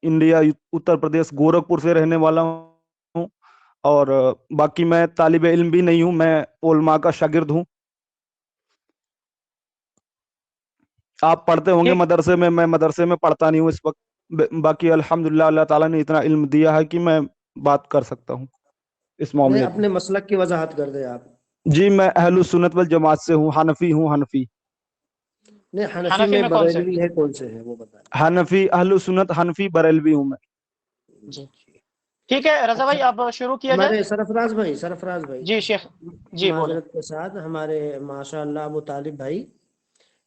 India, Uttar Pradesh, Gorakhpur से रहने वाला हूँ। और बाकी मैं तालिब इल्म भी नहीं हूँ, मैं उलमा का शागिर्द हूँ। आप पढ़ते होंगे ठीक। मदरसे में, मैं मदरसे में पढ़ता नहीं हूँ इस वक्त। बाकी अल्हम्दुलिल्लाह अल्लाह ताला ने इतना इल्म दिया है कि मैं बात कर सकता हूँ इस नहीं, मामले पे। अपने मसलक की वजाहत कर दे आप। जी, मैं अहलुस सुन्नत वल जमात से हूँ, हनफी हूँ, हनफी। नहीं, हनफी हनफी में में कौन से? बरेलवी है, कौन से है वो बताएं। हनफी, अहलुस सुन्नत हनफी बरेलवी हूँ मैं। जी ठीक है रजा अच्छा, भाई, अब शुरू किया जाए। हमारे सरफराज भाई, जी शेख, जी बोले। माजरत के साथ, हमारे माशाअल्लाह अबू तालिब भाई,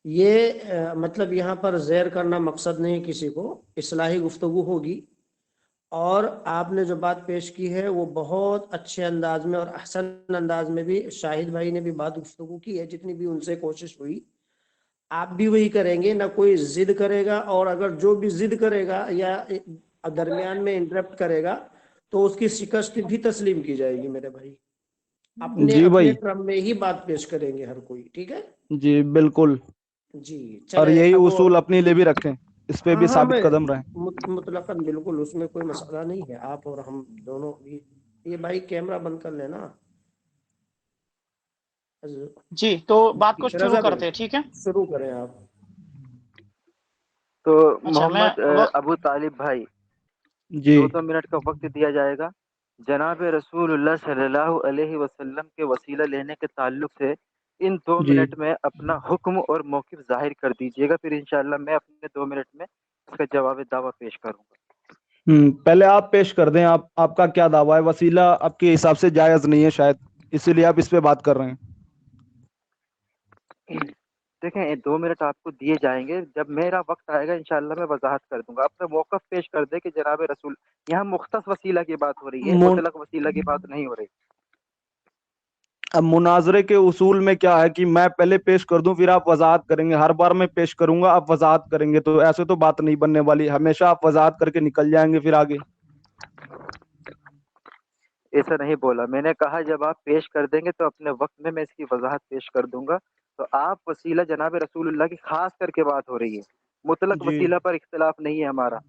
ये मतलब यहाँ पर ज़ेर करना मकसद नहीं किसी को, इस्लाही गुफ्तगू होगी। और आपने जो बात पेश की है वो बहुत अच्छे अंदाज में और अहसन अंदाज में भी शाहिद भाई ने भी बात गुफ्तगू की है, जितनी भी उनसे कोशिश हुई। आप भी वही करेंगे ना, कोई जिद करेगा, और अगर जो भी जिद करेगा या दरमियान में इंटरप्ट करेगा तो उसकी शिकस्त भी तस्लीम की जाएगी मेरे भाई। अपने जी अपने भाई। क्रम में ही बात पेश करेंगे हर कोई, ठीक है। जी बिल्कुल। जी और चले यही अब वो। उसूल अपने लिए भी रखें, इस पे हाँ भी हाँ, साबित मैं कदम रहें। मुतलकन बिल्कुल, उसमें कोई मसला नहीं है, आप और हम दोनों भी। ये भाई कैमरा बंद कर लेना। जी तो बात को शुरू रजा भाई, करते हैं, ठीक है। शुरू करें आप। तो अच्छा मैं मोहम्मद वक्त। अबू तालिब भाई, जी 2 मिनट का वक्त दिया जाएगा। जनाब रसूलुल्लाह सल्लल्लाहु अलैहि वसल्लम के वसीला लेने के ताल्लुक से इन 2 मिनट जी। में अपना हुक्म और मौक़िफ़ ज़ाहिर कर दीजिएगा, फिर इंशाअल्लाह मैं अपने 2 मिनट में इसका जवाब दावा पेश करूंगा। पहले आप पेश कर दें, आपका क्या दावा है? वसीला आपके हिसाब से जायज नहीं है शायद, इसीलिए आप इस पे बात कर रहे हैं। देखें, 2 मिनट आपको दिए जाएंगे, जब मेरा वक्त आएगा इंशाअल्लाह मैं वजाहत कर दूंगा। अपना मौक़िफ़ पेश कर दे कि जनाब रसूल, यहाँ मुख्तस वसीला की बात हो रही है, मुन, मुतलक वसीला की बात नहीं हो रही। अब मुनाजरे के उसूल में क्या है कि मैं पहले पेश कर दूं फिर आप वजाहत करेंगे। हर बार मैं पेश करूंगा आप वजाहत करेंगे, तो ऐसे तो बात नहीं बनने वाली। हमेशा आप वजाहत करके निकल जाएंगे फिर आगे। ऐसा नहीं बोला मैंने, कहा जब आप पेश कर देंगे तो अपने वक्त में मैं इसकी वजाहत पेश कर दूंगा। तो आप वसीला जनाब रसूलुल्लाह की खास करके बात हो रही है, मुतलक जी। वसीला पर इख्तिलाफ नहीं है हमारा।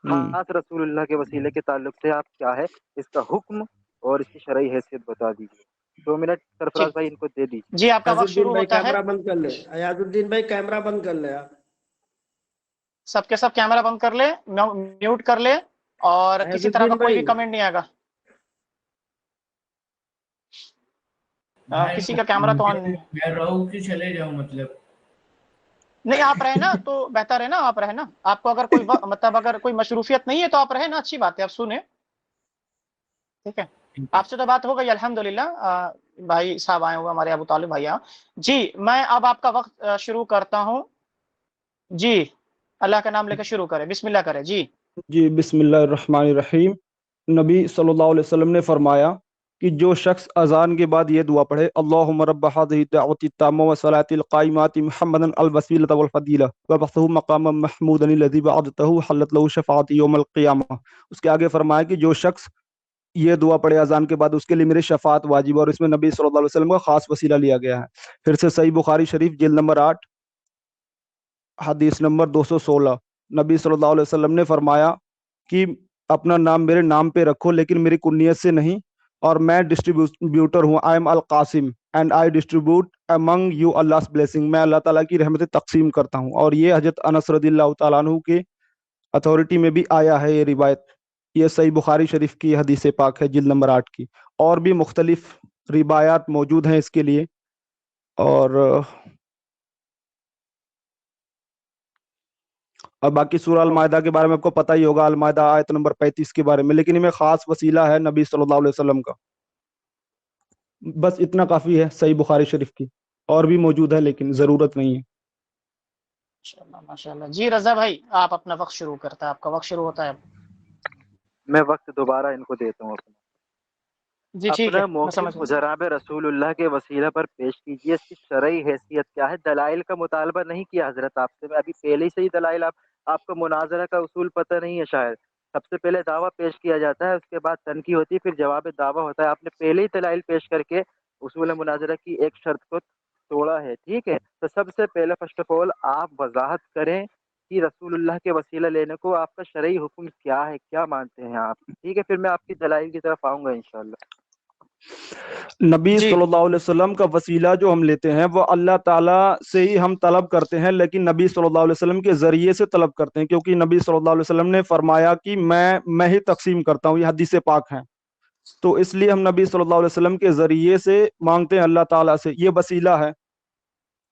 हम्म। खास रसूलुल्लाह के वसीले के ताल्लुक से आप क्या है, इसका हुक्म और इसकी शरई हैसियत बता दीजिए। 2 मिनट सरफराज ठीक। भाई इनको दे दीजिए। जी आपका वक्त अयाजुद्दीन शुरू भाई होता है। कैमरा बंद कर ले, अयाजुद्दीन भाई कैमरा बंद कर ले आप। सबके सब कैमरा बंद कर ले, म्यूट कर ले, और किसी तरह का अयाजुद्दीन कोई भी भाई, कमेंट नहीं आएगा। भाई किसी का कैमरा तो ऑन नहीं है। मैं रहूं कि चले जाऊं मतलब? नहीं आप रहे ना तो बेहतर है ना, आप रहे ना। आपको अगर कोई मतलब अगर कोई मशरूफियत नहीं है तो आप रहे ना, अच्छी बात है, आप सुने। ठीक है। ठीक है। आपसे तो बात हो गई अल्हम्दुलिल्लाह। भाई साहब आए हुए हमारे, अबू तालिब भाई यहाँ। जी मैं अब आपका वक्त शुरू करता हूँ। जी अल्लाह का नाम लेकर शुरू करें, बिस्मिल्लाह करें जी। जी बिस्मिल्लाहिर्रहमानिर्रहीम। नबी सल्लल्लाहु अलैहि वसल्लम ने फरमाया कि जो शख्स अजान के बाद ये दुआ पढ़े, अल्लाहुम्मा रब्ब हाज़िहि दावति ताम्मा व सलातिल क़ाइमाति मुहम्मदन अल वसीलता वल फदीला व बअसहु मक़ामम महमूदन लज़ी वअदतहु हल्लत लहु शफ़ाअती यौमल क़ियामा। उसके आगे फरमाया कि जो शख्स ये दुआ पढ़े अजान के बाद, उसके लिए मेरी शफात वाजिब है। और इसमें नबी सल्लल्लाहु अलैहि वसल्लम का खास वसीला लिया गया है। फिर से सही बुखारी शरीफ जिल्द नंबर 8 हदीस नंबर 216। नबी सल्लल्लाहु अलैहि वसल्लम ने फरमाया कि अपना नाम मेरे नाम पे रखो लेकिन मेरी कुन्नियत से नहीं। और मैं डिस्ट्रीब्यूटर हूँ, I am Al Qasim and I distribute among you Allah blessing. मैं अल्लाह ताला की रहमतें तकसीम करता हूँ। और ये हजरत अनस रदिल्लाहु ताला अन्हु के अथॉरिटी में भी आया है ये रिवायत। ये सही बुखारी शरीफ की हदीस पाक है, जिल्द नंबर 8 की। और भी मुख्तलिफ रिवायात मौजूद हैं इसके लिए। और बाकी सूरह अल मायदा के बारे में आपको पता ही होगा, अल मायदा आयत नंबर 35 के बारे में। लेकिन इनमें खास वसीला है नबी सल्लल्लाहु अलैहि वसल्लम का। बस इतना काफी है सही बुखारी शरीफ की। और भी मौजूद है लेकिन जरूरत नहीं है। माशाल्लाह माशाल्लाह। जी रजा भाई आप अपना वक्त शुरू करता है, आपका वक्त शुरू होता है अब। मैं वक्त दोबारा इनको देता हूँ अपना। जी ठीक अपना है, मैं समझ मौक़िफ़ गया। जनाब रसूलुल्लाह के वसीला पर पेश कीजिए, इसकी शरई हैसियत क्या है। दलाइल का मुतालबा नहीं किया हजरत आपसे, मैं अभी पहले ही से ही दलाइल आपको मुनाजरा का उसूल पता नहीं है शायद। सबसे पहले दावा पेश किया जाता है, उसके बाद तनकी होती है, फिर जवाब दावा होता है। आपने पहले ही दलाइल पेश करके उसूल मुनाजरा की एक शर्त को तोड़ा है, ठीक है। तो सबसे पहले फर्स्ट ऑफ ऑल आप वजाहत करें کہ رسول اللہ کے وسیلہ لینے کو آپ کا شرعی حکم کیا ہے، کیا مانتے ہیں آپ؟ ٹھیک ہے، پھر میں آپ کی دلائل کی طرف آؤں گا انشاءاللہ۔ نبی جی صلی اللہ علیہ وسلم کا وسیلہ جو ہم لیتے ہیں وہ اللہ تعالیٰ سے ہی ہم طلب کرتے ہیں، لیکن نبی صلی اللہ علیہ وسلم کے ذریعے سے طلب کرتے ہیں، کیونکہ نبی صلی اللہ علیہ وسلم نے فرمایا کہ میں ہی تقسیم کرتا ہوں، یہ حدیث پاک ہے، تو اس لیے ہم نبی صلی اللہ علیہ وسلم کے ذریعے سے مانگتے ہیں اللہ تعالیٰ سے، یہ وسیلہ ہے،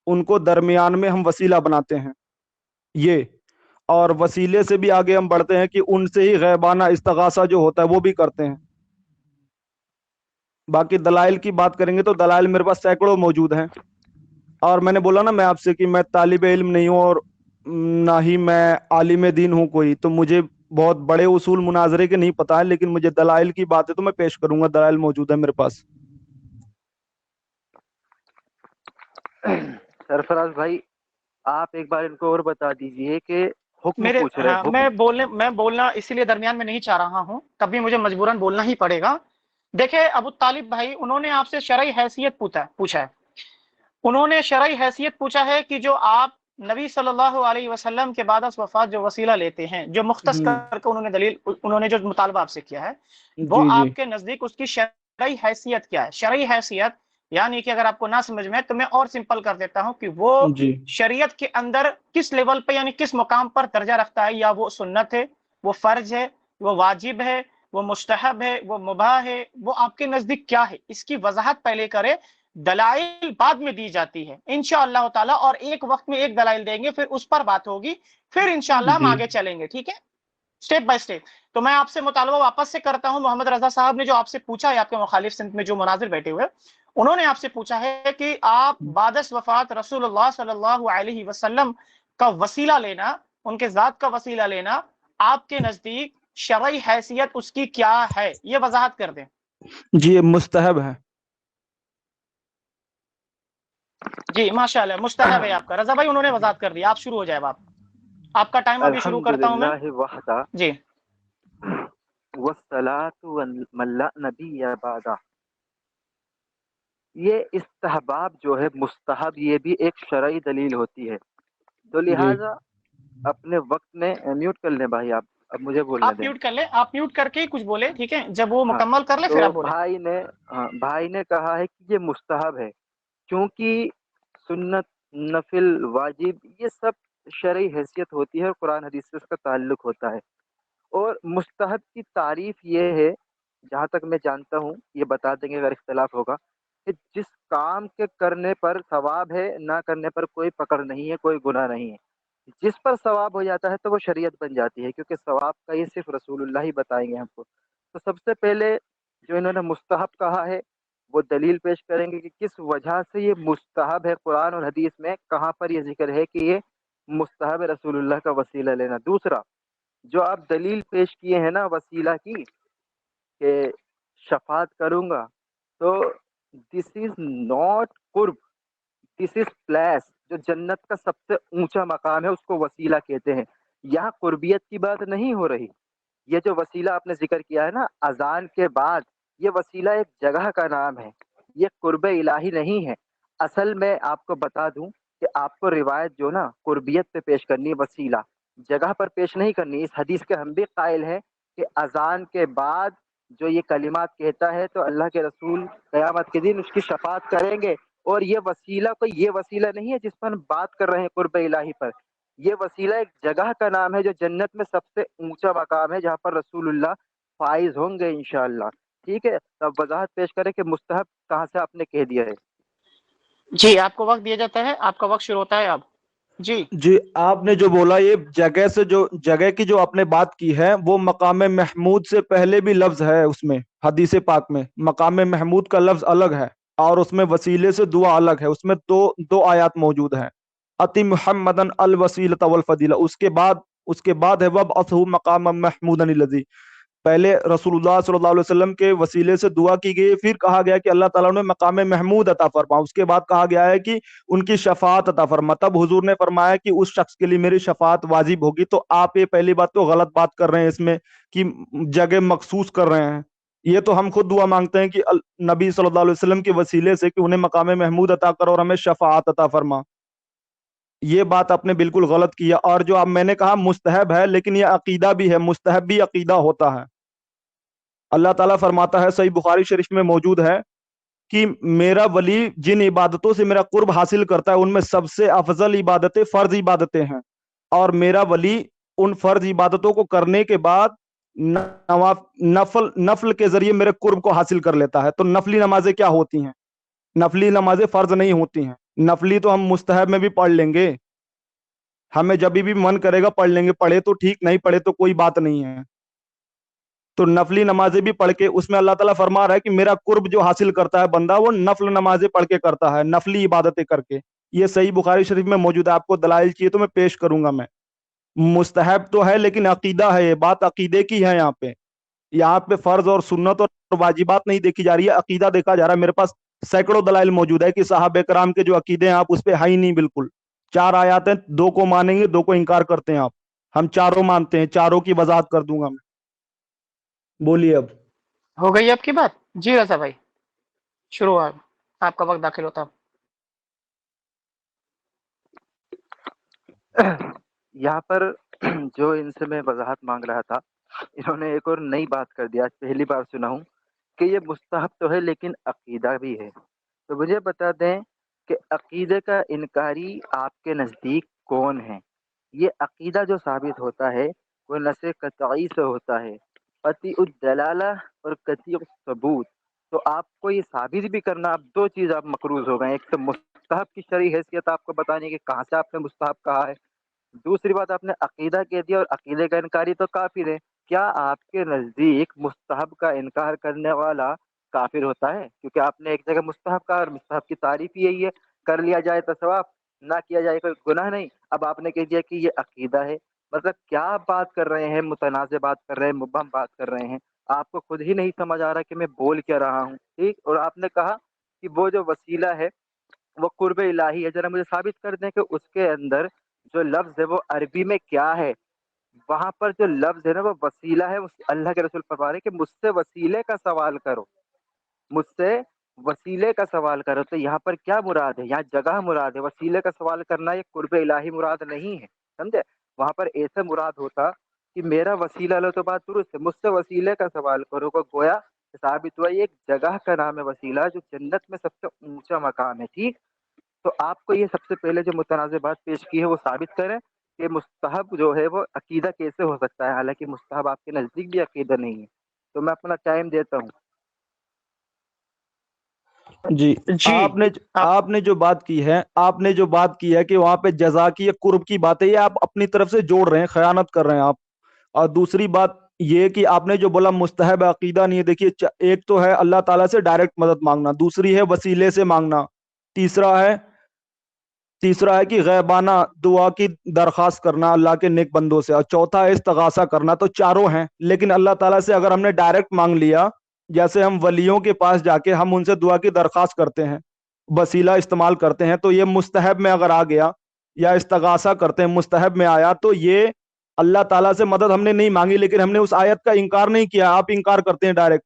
ان کو درمیان میں ہم وسیلہ بناتے ہیں یہ، اور وسیلے سے بھی آگے ہم بڑھتے ہیں کہ ان سے ہی غیبانہ استغاثہ جو ہوتا ہے وہ بھی کرتے ہیں۔ باقی دلائل کی بات کریں گے تو دلائل میرے پاس سینکڑوں موجود ہیں، اور میں نے بولا نا میں آپ سے کہ میں طالب علم نہیں ہوں، اور نہ ہی میں عالم دین ہوں کوئی، تو مجھے بہت بڑے اصول مناظرے کے نہیں پتا ہے، لیکن مجھے دلائل کی بات ہے تو میں پیش کروں گا، دلائل موجود ہے میرے پاس۔ سرفراز بھائی، آپ ایک بار ان کو اور بتا دیجئے کہ حکم میرے پوچھ رہے ہیں، ہاں حکم۔ میں بولنا اسی لیے درمیان میں نہیں چاہ رہا ہوں، کبھی مجھے مجبوراً بولنا ہی پڑے گا۔ دیکھیں ابو طالب بھائی، انہوں نے آپ سے شرعی حیثیت پوچھا ہے، انہوں نے شرعی حیثیت پوچھا ہے کہ جو آپ نبی صلی اللہ علیہ وسلم کے بعد از وفات جو وسیلہ لیتے ہیں، جو مختص کر کے انہوں نے جو مطالبہ آپ سے کیا ہے، وہ جی جی آپ کے نزدیک اس کی شرعی حیثیت کیا ہے؟ شرعی حیثیت یعنی کہ اگر آپ کو نہ سمجھ میں تو میں اور سمپل کر دیتا ہوں کہ وہ جی شریعت کے اندر کس لیول پہ یعنی کس مقام پر درجہ رکھتا ہے، یا وہ سنت ہے، وہ فرض ہے، وہ واجب ہے، وہ مستحب ہے، وہ مباح ہے، وہ آپ کے نزدیک کیا ہے؟ اس کی وضاحت پہلے کرے، دلائل بعد میں دی جاتی ہے انشاءاللہ تعالی، اور ایک وقت میں ایک دلائل دیں گے، پھر اس پر بات ہوگی، پھر انشاءاللہ ہم جی آگے چلیں گے، ٹھیک ہے، سٹیپ بائی سٹیپ۔ تو میں آپ سے مطالبہ واپس سے کرتا ہوں، محمد رضا صاحب نے جو آپ سے پوچھا ہے، آپ کے مخالف سمت میں جو مناظر بیٹھے ہوئے، انہوں نے آپ سے پوچھا ہے کہ آپ بعد از وفات رسول اللہ صلی اللہ علیہ وسلم کا وسیلہ لینا، ان کے ذات کا وسیلہ لینا، آپ کے نزدیک شرعی حیثیت اس کی کیا ہے؟ یہ وضاحت کر دیں۔ جی، یہ مستحب ہے۔ جی ماشاءاللہ، مستحب ہے آپ کا۔ رضا بھائی انہوں نے وضاحت کر دیا، آپ شروع ہو جائے، آپ کا ٹائم ابھی شروع کرتا ہوں میں۔ الحمدللہ وحدہ جی والصلاة من لا نبی بعدہ، یہ استحباب جو ہے، مستحب، یہ بھی ایک شرعی دلیل ہوتی ہے، تو جی لہٰذا اپنے وقت میں میوٹ کر لیں بھائی، آپ اب مجھے بولنے آپ دیں۔ میوٹ کر لیں، آپ میوٹ کر کے ہی کچھ بولے، ٹھیک ہے، جب وہ ہاں، مکمل کر لے پھر تو آپ بولیں۔ بھائی نے کہا ہے کہ یہ مستحب ہے، کیونکہ سنت، نفل، واجب، یہ سب شرعی حیثیت ہوتی ہے اور قرآن حدیث سے اس کا تعلق ہوتا ہے، اور مستحب کی تعریف یہ ہے، جہاں تک میں جانتا ہوں، یہ بتا دیں گے اگر اختلاف ہوگا، کہ جس کام کے کرنے پر ثواب ہے، نہ کرنے پر کوئی پکڑ نہیں ہے، کوئی گناہ نہیں ہے، جس پر ثواب ہو جاتا ہے تو وہ شریعت بن جاتی ہے، کیونکہ ثواب کا یہ صرف رسول اللہ ہی بتائیں گے ہم کو۔ تو سب سے پہلے جو انہوں نے مستحب کہا ہے وہ دلیل پیش کریں گے کہ کس وجہ سے یہ مستحب ہے، قرآن اور حدیث میں کہاں پر یہ ذکر ہے کہ یہ مستحب ہے رسول اللہ کا وسیلہ لینا۔ دوسرا، جو آپ دلیل پیش کیے ہیں نا وسیلہ کی، کہ شفاعت کروں گا، تو دس از ناٹ قرب، دس از پلیس، جو جنت کا سب سے اونچا مقام ہے اس کو وسیلہ کہتے ہیں، یہاں قربیت کی بات نہیں ہو رہی۔ یہ جو وسیلہ آپ نے ذکر کیا ہے نا اذان کے بعد، یہ وسیلہ ایک جگہ کا نام ہے، یہ قرب الہی نہیں ہے۔ اصل میں آپ کو بتا دوں کہ آپ کو روایت جو نا قربیت پہ پیش کرنی ہے، وسیلہ جگہ پر پیش نہیں کرنی۔ اس حدیث کے ہم بھی قائل ہیں کہ اذان کے بعد جو یہ کلمات کہتا ہے تو اللہ کے رسول قیامت کے دن اس کی شفاعت کریں گے، اور یہ وسیلہ کوئی یہ وسیلہ نہیں ہے جس پر ہم بات کر رہے ہیں قرب الہی پر، یہ وسیلہ ایک جگہ کا نام ہے جو جنت میں سب سے اونچا مقام ہے، جہاں پر رسول اللہ فائز ہوں گے انشاءاللہ۔ ٹھیک ہے، اب وضاحت پیش کریں کہ مستحب کہاں سے آپ نے کہہ دیا ہے۔ جی آپ کو وقت دیا جاتا ہے، آپ کا وقت شروع ہوتا ہے اب۔ جی جی، آپ نے جو بولا یہ جگہ سے، جو جگہ کی جو آپ نے بات کی ہے وہ مقام محمود سے پہلے بھی لفظ ہے، اس میں حدیث پاک میں مقام محمود کا لفظ الگ ہے، اور اس میں وسیلے سے دعا الگ ہے، اس میں دو آیات موجود ہیں، اتی محمدن الوسیلۃ والفضیلہ، اس کے بعد ہے وابعثہ مقام محمودا الذی، پہلے رسول اللہ صلی اللہ علیہ وسلم کے وسیلے سے دعا کی گئی، پھر کہا گیا کہ اللہ تعالیٰ نے مقام محمود عطا فرما، اس کے بعد کہا گیا ہے کہ ان کی شفاعت عطا فرما، تب حضور نے فرمایا کہ اس شخص کے لیے میری شفاعت واجب ہوگی۔ تو آپ یہ پہلی بات تو غلط بات کر رہے ہیں اس میں، کہ جگہ مخصوص کر رہے ہیں، یہ تو ہم خود دعا مانگتے ہیں کہ نبی صلی اللہ علیہ وسلم کے وسیلے سے کہ انہیں مقام محمود عطا کر اور ہمیں شفاعت عطا فرما۔ ये बात आपने बिल्कुल गलत किया। और जो अब मैंने कहा मुस्तहब है, लेकिन ये अकीदा भी है, मुस्तहब भी अकीदा होता है। अल्लाह ताला फरमाता है, सही बुखारी शरीफ में मौजूद है कि मेरा वली जिन इबादतों से मेरा कुर्ब हासिल करता है उनमें सबसे अफजल इबादतें फर्ज इबादतें हैं, और मेरा वली उन फर्ज इबादतों को करने के बाद नफल नफल के जरिए मेरे कुर्ब को हासिल कर लेता है। तो नफली नमाजें क्या होती हैं? नफली नमाजें फर्ज नहीं होती हैं। नफली तो हम मुस्तहब में भी पढ़ लेंगे, हमें जब भी मन करेगा पढ़ लेंगे, पढ़े तो ठीक, नहीं पढ़े तो कोई बात नहीं है। तो नफली नमाजें भी पढ़ के उसमें अल्लाह ताला फरमा रहा है कि मेरा कुर्ब जो हासिल करता है बंदा वो नफल नमाजें पढ़ के करता है, नफली इबादतें करके। ये सही बुखारी शरीफ में मौजूद है। आपको दलाइल चाहिए तो मैं पेश करूंगा। मैं मुस्तहब तो है लेकिन अकीदा है, ये बात अकीदे की है। यहाँ पे फर्ज और सुन्नत और वाजिबात नहीं देखी जा रही है, अकीदा देखा जा रहा है। मेरे पास सैकड़ों दलाइल मौजूद है कि साहब कराम के जो अकीदे हैं आप उस पर है ही नहीं बिल्कुल। 4 आयत हैं, 2 को मानेंगे, 2 को इनकार करते हैं आप। हम चारों मानते हैं, चारों की वजाहत कर दूंगा मैं। बोलिए अब। हो गई आपकी बात? जी रजा भाई, शुरू आपका वक्त दाखिल होता। यहाँ पर जो इनसे मैं वजाहत मांग रहा था, इन्होंने एक और नई बात कर दिया। आज पहली बार सुना हूँ कि ये मुस्तहब तो है लेकिन अकीदा भी है। तो मुझे बता दें कि अकीदे का इनकारी आपके नज़दीक कौन है? ये अकीदा जो साबित होता है वो नसे कतई से होता है, कती दलाला और कती सबूत। तो आपको ये साबित भी करना, आप 2 चीज़ आप मकरूज हो गए। एक तो मुस्तहब की शरई हैसियत आपको बताने की, कहाँ से आपने मुस्तहब कहा है। दूसरी बात, आपने अकीदा कह दिया और अकीदे का इनकारी तो काफिर है। क्या आपके नज़दीक मुस्तहब का इनकार करने वाला काफिर होता है? क्योंकि आपने एक जगह मुस्तहब कहा और मुस्तहब की तारीफ ही यही है, कर लिया जाए तो सवाब, ना किया जाए कोई गुनाह नहीं। अब आपने कह दिया कि ये अकीदा है। मतलब क्या आप बात कर रहे हैं? मुतनाज़ बात कर रहे हैं, मुबहम बात कर रहे हैं। आपको खुद ही नहीं समझ आ रहा कि मैं बोल क्या रहा हूँ। ठीक। और आपने कहा कि वो जो वसीला है वो कुर्ब इलाही है। जरा मुझे साबित कर दें कि उसके अंदर जो लफ्ज है वो अरबी में क्या है। वहां पर जो लफ्ज है ना वो वसीला है। अल्लाह के रसूल फरमा रहे हैं कि मुझसे वसीले का सवाल करो, मुझसे वसीले का सवाल करो। तो यहाँ पर क्या मुराद है? यहाँ जगह मुराद है। वसीले का सवाल करना ये कुर्ब इलाही मुराद नहीं है, समझे? वहां पर ऐसा मुराद होता कि मेरा वसीला लो तो बात दुरुस्त है, मुझसे वसीले का सवाल करो को गोया साबित हुआ ये एक जगह का नाम है वसीला, जो जन्नत में सबसे ऊंचा मकाम है। ठीक। तो आपको ये सबसे पहले जो मुतनाज़ बात पेश की है वो साबित करें कि मुस्तहब जो है वो अकीदा कैसे हो सकता है, हालांकि मुस्तहब आपके नज़दीक भी अकीदा नहीं है। तो मैं अपना टाइम देता हूँ। जी, जी आपने आपने जो बात की है, आपने जो बात की है कि वहां पे जजा की या कुर्ब की बात है, ये आप अपनी तरफ से जोड़ रहे हैं, खयानत कर रहे हैं आप। और दूसरी बात ये कि आपने जो बोला मुस्तहब अकीदा नहीं है। देखिए, एक तो है अल्लाह ताला से डायरेक्ट मदद मांगना, दूसरी है वसीले से मांगना, तीसरा है तीसरा है कि गैबाना दुआ की दरखास्त करना अल्लाह के नेक बंदों से, और चौथा है इस्तगासा करना। तो चारों हैं, लेकिन अल्लाह ताला से अगर हमने डायरेक्ट मांग लिया, जैसे हम वलियों के पास जाके हम उनसे दुआ की दरखास्त करते हैं, वसीला इस्तेमाल करते हैं, तो ये मुस्तहब में अगर आ गया, या इस्तगासा करते हैं मुस्तहब में आया, तो ये अल्लाह ताला से मदद हमने नहीं मांगी, लेकिन हमने उस आयत का इनकार नहीं किया। आप इनकार करते हैं डायरेक्ट।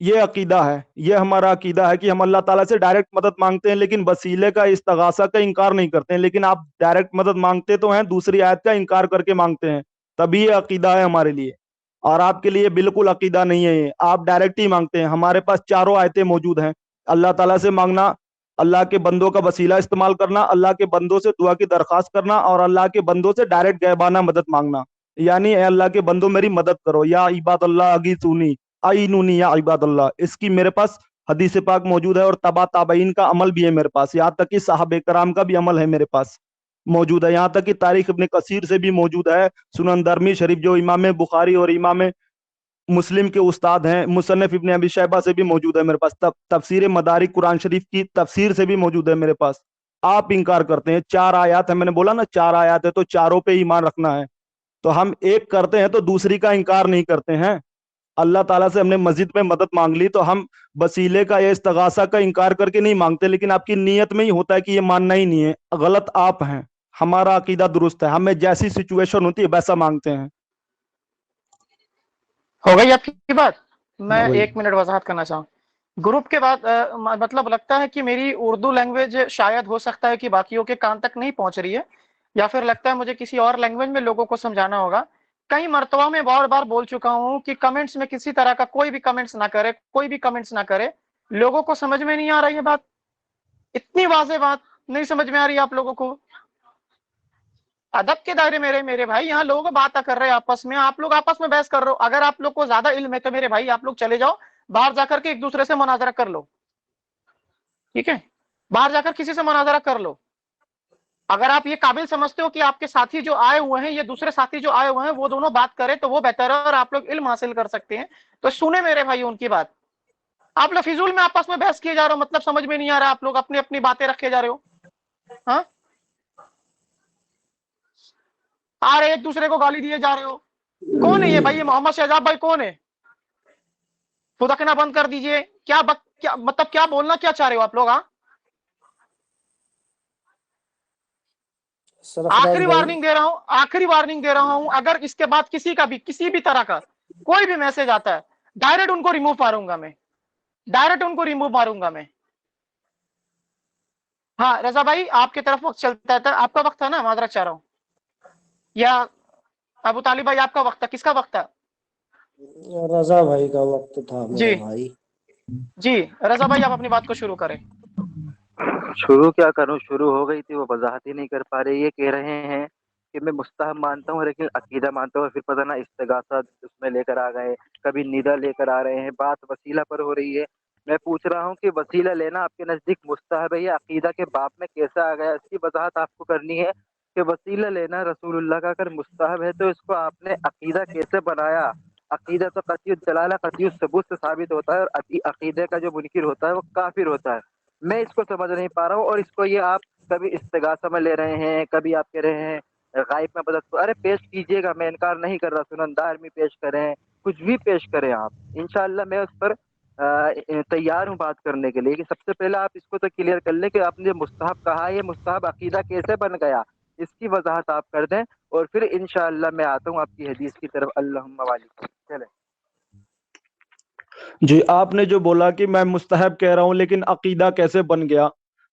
ये अकीदा है, ये हमारा अकीदा है कि हम अल्लाह ताला से डायरेक्ट मदद मांगते हैं, लेकिन वसीले का इस्तगासा का इनकार नहीं करते हैं। लेकिन आप डायरेक्ट मदद मांगते तो हैं, दूसरी आयत का इनकार करके मांगते हैं, तभी ये अकीदा है हमारे लिए। और आपके लिए बिल्कुल अकीदा नहीं है ये, आप डायरेक्ट ही मांगते हैं। हमारे पास चारों आयतें मौजूद हैं। अल्लाह ताला से मांगना, अल्लाह के बंदों का वसीला इस्तेमाल करना, अल्लाह के बंदों से दुआ की दरखास्त करना, और अल्लाह के बंदों से डायरेक्ट गैबाना मदद मांगना। यानी ए अल्लाह के बंदों मेरी मदद करो, या इबादल्लाह अगी सुनी आईनूनी या इबादल्लाह। इसकी मेरे पास हदीस पाक मौजूद है, और तबा ताबईन का अमल भी है मेरे पास, यहाँ तक कि साहबे कराम का भी अमल है मेरे पास मौजूद है। यहाँ तक कि तारीख इब्ने कसीर से भी मौजूद है, सुनन दरमी शरीफ जो इमाम बुखारी और इमाम मुस्लिम के उस्ताद हैं, मुसन्नफ इब्ने अबी शैबा से भी मौजूद है मेरे पास। तफसीर मदारिक कुरान शरीफ की तफसीर से भी मौजूद है मेरे पास। आप इनकार करते हैं। 4 आयत है, मैंने बोला ना 4 आयत है, तो चारों पे ईमान रखना है। तो हम एक करते हैं तो दूसरी का इनकार नहीं करते हैं। अल्लाह ताला से हमने मस्जिद में मदद मांग ली, तो हम वसीले का या इस्तगासा का इनकार करके नहीं मांगते, लेकिन आपकी नीयत में ही होता है कि ये मानना ही नहीं है। गलत आप हैं, हमारा अकीदा दुरुस्त है, हमें जैसी सिचुएशन होती है वैसा मांगते हैं। हो गई आपकी बात? मैं वही। 1 मिनट वजाहत करना चाहूँ। ग्रुप के बाद मतलब लगता है कि मेरी उर्दू लैंग्वेज शायद हो सकता है कि बाकियों के कान तक नहीं पहुंच रही है, या फिर लगता है मुझे किसी और लैंग्वेज में लोगों को समझाना होगा। कई मर्तबा में बार बार बोल चुका हूं कि कमेंट्स में किसी तरह का कोई भी कमेंट्स ना करे, कोई भी कमेंट्स ना करे। लोगों को समझ में नहीं आ रही है बात, इतनी वाज़ेह बात नहीं समझ में आ रही है आप लोगों को। अदब के दायरे मेरे भाई, यहाँ लोग बात कर रहे हैं आपस में, आप लोग आपस में बहस कर रहे हो। अगर आप लोग को ज्यादा इल्म है तो मेरे भाई आप लोग चले जाओ बाहर जाकर के एक दूसरे से मुनाजरा कर लो, ठीक है, बाहर जाकर किसी से मुनाजरा कर लो। अगर आप ये काबिल समझते हो कि आपके साथी जो आए हुए हैं, ये दूसरे साथी जो आए हुए हैं, वो दोनों बात करें तो वो बेहतर है और आप लोग इल्म हासिल कर सकते हैं, तो सुने मेरे भाई उनकी बात। आप लोग फिजूल में आपस में बहस किए जा रहे हो, मतलब समझ में नहीं आ रहा, आप लोग अपनी अपनी बातें रखे जा रहे हो। हाँ, आ रहे एक दूसरे को गाली दिए जा रहे हो। कौन है ये भाई? ये मोहम्मद शहजाद भाई कौन है? फुदकना बंद कर दीजिए। क्या मतलब क्या बोलना क्या चाह रहे हो आप लोग? हाँ, आखिरी वार्निंग दे रहा हूं, आखिरी वार्निंग दे रहा हूं, अगर इसके बाद किसी का भी किसी भी तरह का कोई भी मैसेज आता है, डायरेक्ट उनको रिमूव मारूंगा मैं, डायरेक्ट उनको रिमूव मारूंगा मैं। हाँ रजा भाई, आपकी तरफ वक्त चलता है, आपका वक्त है ना, माजरत चाह रहा हूं, या अबू तालिब भाई आपका वक्त था? किसका वक्त था? रजा भाई का वक्त था जी मेरे भाई। जी, रजा भाई आप अपनी बात को शुरू करें। शुरू क्या करूं, शुरू हो गई थी, वो वजाहत ही नहीं कर पा रहे। ये कह रहे हैं कि मैं मुस्तहब मानता हूँ लेकिन अकीदा मानता हूँ, फिर पता ना इस्तिगासा उसमें लेकर आ गए, कभी निदा लेकर आ रहे हैं, बात वसीला पर हो रही है। मैं पूछ रहा हूँ कि वसीला लेना आपके नजदीक मुस्तहब है या अकीदा के बाप में कैसे आ गया, इसकी वजाहत आपको करनी है कि वसीला लेना रसूलुल्लाह का अगर मुस्तहब है तो इसको आपने अकीदा कैसे बनाया। अकीदा तो कतई दलाला कतई सबूत से साबित होता है, और अकीदे का जो मुनकिर होता है वो काफिर होता है। मैं इसको समझ नहीं पा रहा हूँ, और इसको ये आप कभी इस्तिगासा में ले रहे हैं, कभी आप कह रहे हैं गायब में बदल। अरे पेश कीजिएगा, मैं इनकार नहीं कर रहा, सुनंदार में पेश करें, कुछ भी पेश करें आप, इंशाअल्लाह मैं उस पर तैयार हूँ बात करने के लिए। कि सबसे पहले आप इसको तो क्लियर कर लें कि आपने जो मुस्तहब कहा है, ये मुस्तहब अकीदा कैसे बन गया, इसकी वजाहत आप कर दें, और फिर इंशाअल्लाह मैं आता हूँ आपकी हदीस की तरफ। अल्लाहुम्मा वालिकुम। चले जी, आपने जो बोला कि मैं मुस्तहब कह रहा हूँ लेकिन अकीदा कैसे बन गया,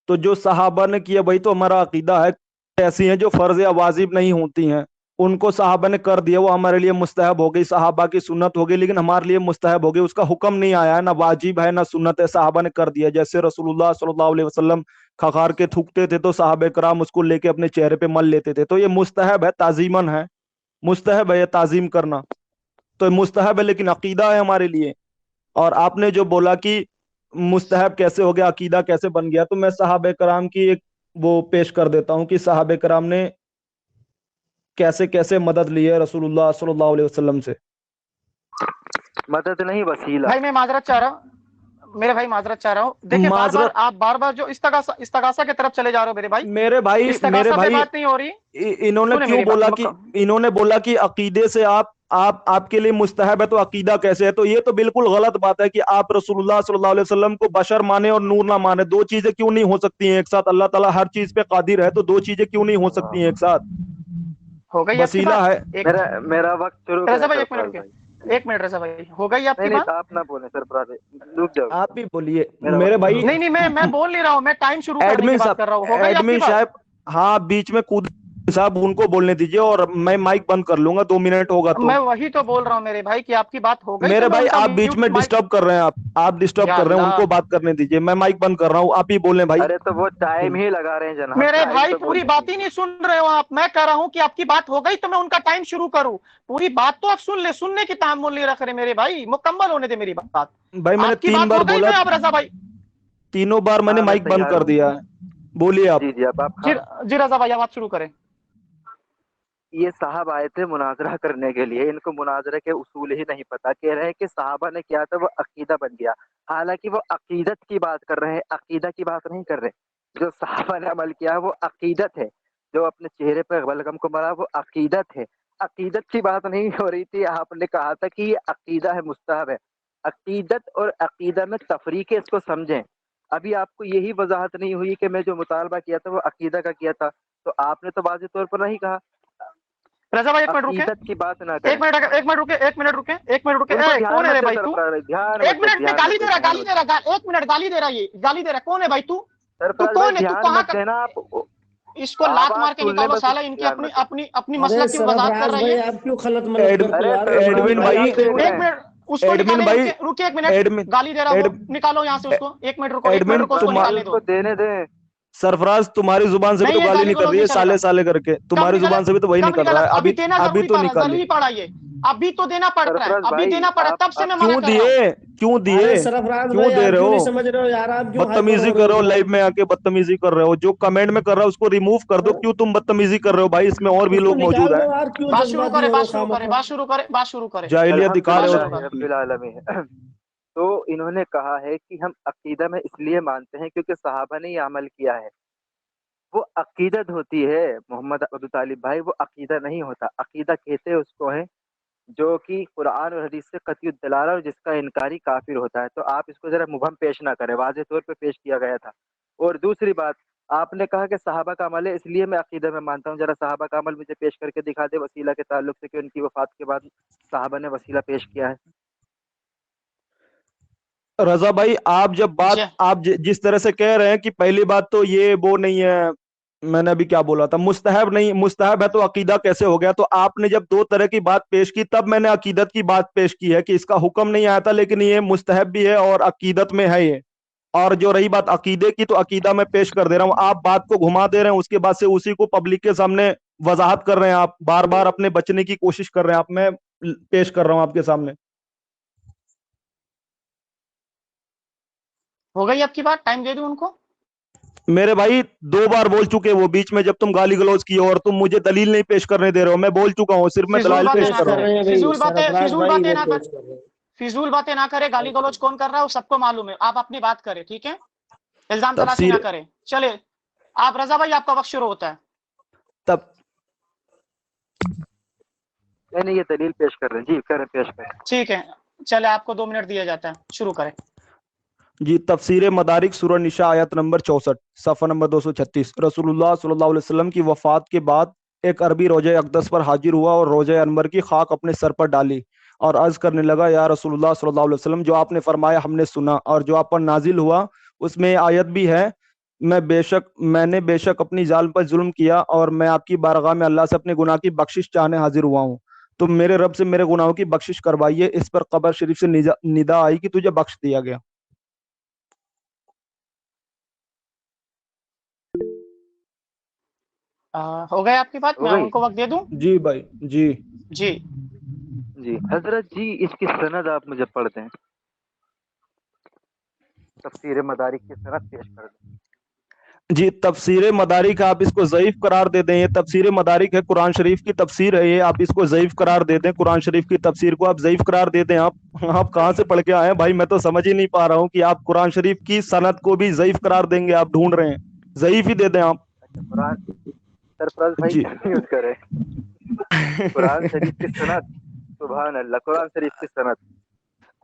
तो जो सहाबा ने किया वही तो हमारा अकीदा है। ऐसी हैं जो फर्ज या वाजिब नहीं होती हैं, उनको सहाबा ने कर दिया, वो हमारे लिए मुस्तहब हो गई, सहाबा की सुन्नत हो गई, लेकिन हमारे लिए मुस्तहब हो गई। उसका हुक्म नहीं आया है, ना वाजिब है ना सुन्नत है, सहाबा ने कर दिया। जैसे रसूलुल्लाह सल्लल्लाहु अलैहि वसल्लम खखार के थूकते थे तो साहबे कराम उसको लेके अपने चेहरे पे मल लेते थे, तो ये मुस्तहब है, ताजीमन है, मुस्तहब है ये ताजीम करना, तो मुस्तहब है, लेकिन अकीदा है हमारे लिए। और आपने जो बोला कि मुस्तहब कैसे हो गया, अकीदा कैसे बन गया, तो मैं साहबे कराम की एक वो पेश कर देता हूँ कि साहबे कराम ने कैसे कैसे मदद ली है रसूलुल्लाह सल्लल्लाहु अलैहि वसल्लम से। मदद नहीं, वसीला। भाई मैं माजरत चाह रहा हूँ, मेरे भाई माजरत चाह रहा हूँ। देखिए माजरत आप बार बार जो इस्तगासा की तरफ चले जा रहे हो मेरे भाई, मेरे भाई इस्तगासा पे बात नहीं हो रही। इन्होंने सुने क्यों मेरी बोला बात, कि इन्होंने बोला कि अकीदे से आप आपके लिए मुस्तहब है तो अकीदा कैसे है, तो ये तो बिल्कुल गलत बात है कि आप रसूलुल्लाह सल्लल्लाहु अलैहि वसल्लम को बशर माने और नूर ना माने। दो चीजें क्यों नहीं हो सकती हैं एक साथ? अल्लाह ताला हर चीज पे कादिर है, तो दो चीजें क्यों नहीं हो सकती हैं एक साथ? हो गई आपकी वसीला बात? है। मेरा वक्त शुरू रजा करें भाई एक सरफराज मिनट भाई। रुके, एक मिनट रजा भाई, हो गई आपकी नहीं बात? आप ना बोले सरफराज भाई, रुक जाओ, आप ही बोलिए मेरा मेरे वक्त भाई। शुरू नहीं नहीं, मैं बोल नहीं रहा हूँ, मैं टाइम शुरू करने की एडमिन बात साहब, कर रहा हूँ। हो गई आपकी एडमिन बात? साहब, हाँ बीच में कूद साहब, उनको बोलने दीजिए और मैं माइक बंद कर लूंगा, 2 मिनट होगा तो। मैं वही तो बोल रहा हूँ मेरे भाई कि आपकी बात हो गई तो मेरे मैं भाई उनका आप बीच म्यूट में माइक। डिस्टर्ब कर रहे हैं, आप डिस्टर्ब या कर रहे हैं, अल्लाह, उनको बात करने दीजिए। मैं माइक बंद कर रहा हूँ, आप ही बोलें भाई। अरे तो वो टाइम ही लगा रहे हैं जनाब, मेरे टाइम भाई तो पूरी बोलने बात ही दीजिए। नहीं सुन रहे हो आप। मैं कह रहा हूँ कि आपकी बात हो गई तो मैं उनका टाइम शुरू करूँ। पूरी बात तो आप सुन ले, सुनने की तहम्मुल नहीं रख रहे मेरे भाई, मुकम्मल होने दे मेरी बात। भाई मैंने आपकी 3 बात हो बार गई बोला, ना अब रजा भाई? 3 बार मैंने हाँ मैं माइक बंद तैयार कर हूँ। दिया है, बोलिए आप। जी जी, अब आप जी, हाँ। जी रजा भाई अब आप शुरू करें। ये साहब आए थे मुनाजरा करने के लिए, इनको मुनाजरे के उसूल ही नहीं पता। कह रहे हैं कि साहबा ने किया था वो अकीदा बन गया, हालांकि वो अकीदत की बात कर रहे हैं, अकीदा की बात नहीं कर रहे। जो साहबा ने अमल किया वो अकीदत है, जो अपने चेहरे पर बलगम को मरा वो अकीदत है। अकीदत की बात नहीं हो रही थी। आपने कहा था कि ये अकीदा है, मुस्तहब है। अकीदत और अकीदा में तफरीक है, इसको समझें। अभी आपको यही वजाहत नहीं हुई कि मैं जो मुतालबा किया था वो अकीदा का किया था, तो आपने तो वाज़ेह तौर पर नहीं कहा। रजा भाई एक मिनट रुके, अकीदत की बात ना एक करें। मिनट एक मिनट रुके, एक मिनट रुके, एक मिनट रुके। उनको ए, ध्यान कौन है मत रे दे भाई तू? सरफराज, ध्यान एक मत दे, मिनट में ध्यान गाली मत दे दे, रहा, ध्यान गाली मत दे दे। रहा, एक मिनट गाली दे रहा, ये गाली दे रहा। कौन है भाई तू? तू सरफराज भाई कौन है? तू ध्यान कहाँ मत का? देना आप। इसको आप लात मार के सुनने निकालो में साला, कुछ इनकी ध्यान अपनी मत दो। अपनी अपनी अरे मसलक की वजाहत कर सरफराज रही भाई है। आप क्यों खलत मलत एड- करते हो अरे यार? सरफराज एडमिन भाई भाई आप देख रहे एक हैं, मिनट उसको एडमिन निकाले, भाई रुकिए एक मिनट, एडमिन गाली दे रहा वो, एड, निकालो यहाँ से उसको, एक मिनट रुको, एक मिनट एडमिन रुको, उसको सरफराज भाई निकालने दो। उसको देने दें। सरफराज तुम्हारी जुबान से भी तो नहीं ये गाली गाली निकल गलौज रही नहीं है चलेगा। साले साले करके, कब तुम्हारी निकाला, जुबान से भी तो वही कब निकल निकाला? रहा है। अभी अभी देना अभी जरूरी तो पड़ा, निकाली। जरूरी पड़ा ये, अभी तो देना पड़ रहा है, सरफराज अभी भाई देना पड़ा, तब से आप मैं मना क्यों कर रहा हूँ। दिए, क्यों दिए, अरे सरफराज क्यों भाई दे आप रहे क्यों नहीं हो? समझ रहे हो यार? आप क्यों हाइपर बदतमीजी हो कर रहे रहे हो हो, लाइव एकदम? में आके बदतमीजी कर रहे हो। जो कमेंट में कर रहा है उसको रिमूव कर दो। हाँ? क्यों तुम बदतमीजी कर रहे हो भाई? इसमें और भी उसको लोग मौजूद निकाल हैं। दो यार, क्यों बात शुरू जज्बाती करे, हो बात रहे हो शुरू करे, खामखा? बात शुरू करे, बात शुरू करे। जाहिलियत दिखा रहे हो शुरू कर। अल्हम्दुलिल्लाह रब्बिल आलमीन। तो इन्होंने कहा है कि हम अकीदा में इसलिए मानते हैं क्योंकि सहाबा ने ये अमल किया है। वो अकीदत होती है मोहम्मद अब्दुल तालिब भाई, वो अकीदा नहीं होता। अकीदा कहते हैं उसको है जो कि कुरान और हदीस से कतई दलाला और जिसका इनकारी काफिर होता है। तो आप इसको जरा मुबहम पेश ना करें, वाज़ेह तौर पे पेश किया गया था। और दूसरी बात, आपने कहा कि सहाबा का अमल है इसलिए मैं अकीदा में मानता हूँ। जरा सहाबा का अमल मुझे पेश करके दिखा दे वसीला के ताल्लुक से कि उनकी वफात के बाद सहाबा ने वसीला पेश किया है। रजा भाई आप जब बात जी आप जिस तरह से कह रहे हैं कि पहली बात तो ये वो नहीं है, मैंने अभी क्या बोला था, मुस्तहब नहीं, मुस्तहब है तो अकीदा कैसे हो गया? तो आपने जब दो तरह की बात पेश की तब मैंने अकीदत की बात पेश की है कि इसका हुक्म नहीं आया था, लेकिन ये मुस्तहब भी है और अकीदत में है ये। और जो रही बात अकीदे की, तो अकीदा में पेश कर दे रहा हूँ। आप बात को घुमा दे रहे हैं, उसके बाद से उसी को पब्लिक के सामने वजाहत कर रहे हैं। आप बार बार अपने बचने की कोशिश कर रहे हैं। आप मैं पेश कर रहा हूँ आपके सामने। हो गई आपकी बात, टाइम दे दूं उनको? मेरे भाई दो बार बोल चुके वो बीच में, जब तुम गाली गलौज की और तुम मुझे दलील नहीं पेश करने दे रहे हो। मैं बोल चुका हूँ, सिर्फ मैं फिजूल दलाल बातें पेश ना कर रहा कर हूँ। रहे करे, हैं भाई, सरफराज फिजूल भाई बातें वो ना कर, पेश कर रहे हैं। फिजूल बातें ना करे। गाली गलौज कौन कर रहा है वो सबको मालूम है, आप अपनी बात करें, ठीक है? इल्जाम तलाशी ना तफसीर करें। चले आप, रजा भाई आपका वक्त शुरू होता है। तब नहीं ये दलील पेश कर रहे हैं जी, करें पेश करें। ठीक है, चले आपको 2 मिनट दिया जाता है, शुरू करें। जी, तफसीर मदारिक सूरह निशा आयत नंबर 64 सफ़ा नंबर 236। रसूलुल्लाह सल्लल्लाहु अलैहि वसल्लम की वफात के बाद एक अरबी रोजे अक़दस पर हाजिर हुआ और रोजे अनवर की खाक अपने सर पर डाली और अर्ज करने लगा, या रसूलुल्लाह सल्लल्लाहु अलैहि वसल्लम, जो आपने फरमाया हमने सुना और जो आप पर नाजिल हुआ उसमें आयत भी है। मैंने बेशक अपनी जाल पर जुल्म किया और मैं आपकी बारगाह में अल्लाह से अपने गुनाह की बख्शिश चाहने हाजिर हुआ हूँ। तो मेरे रब से मेरे गुनाहों की बख्शिश करवाइए। इस पर कब्र शरीफ से निदा आई कि तुझे बख्श दिया गया। हो गए आपकी बात, हो मैं गई उनको वक्त दे दूं? जी भाई जी। जी जी हजरत जी, इसकी सनद आप मुझे पढ़ दें, तफसीर मदारिक की सनद पेश कर दें। जी, तफसीर मदारिक आप इसको ज़ईफ करार दे दें। ये तफसीर मदारिक है, कुरान शरीफ की तफसीर है ये, आप इसको ज़ईफ करार दे दें। कुरान शरीफ की तफसीर को आप ज़ईफ करार दे दें। आप कहाँ से पढ़ के आए हैं भाई? मैं तो समझ ही नहीं पा रहा हूँ कि आप कुरान शरीफ की सनद को भी ज़ईफ करार देंगे। आप ढूंढ रहे हैं, ज़ईफ ही दे दें आप। अच्छा कुरान, सरफराज भाई जी म्यूट करें। कुरान शरीफ की सनद, सुभान अल्लाह, कुरान शरीफ की सनद,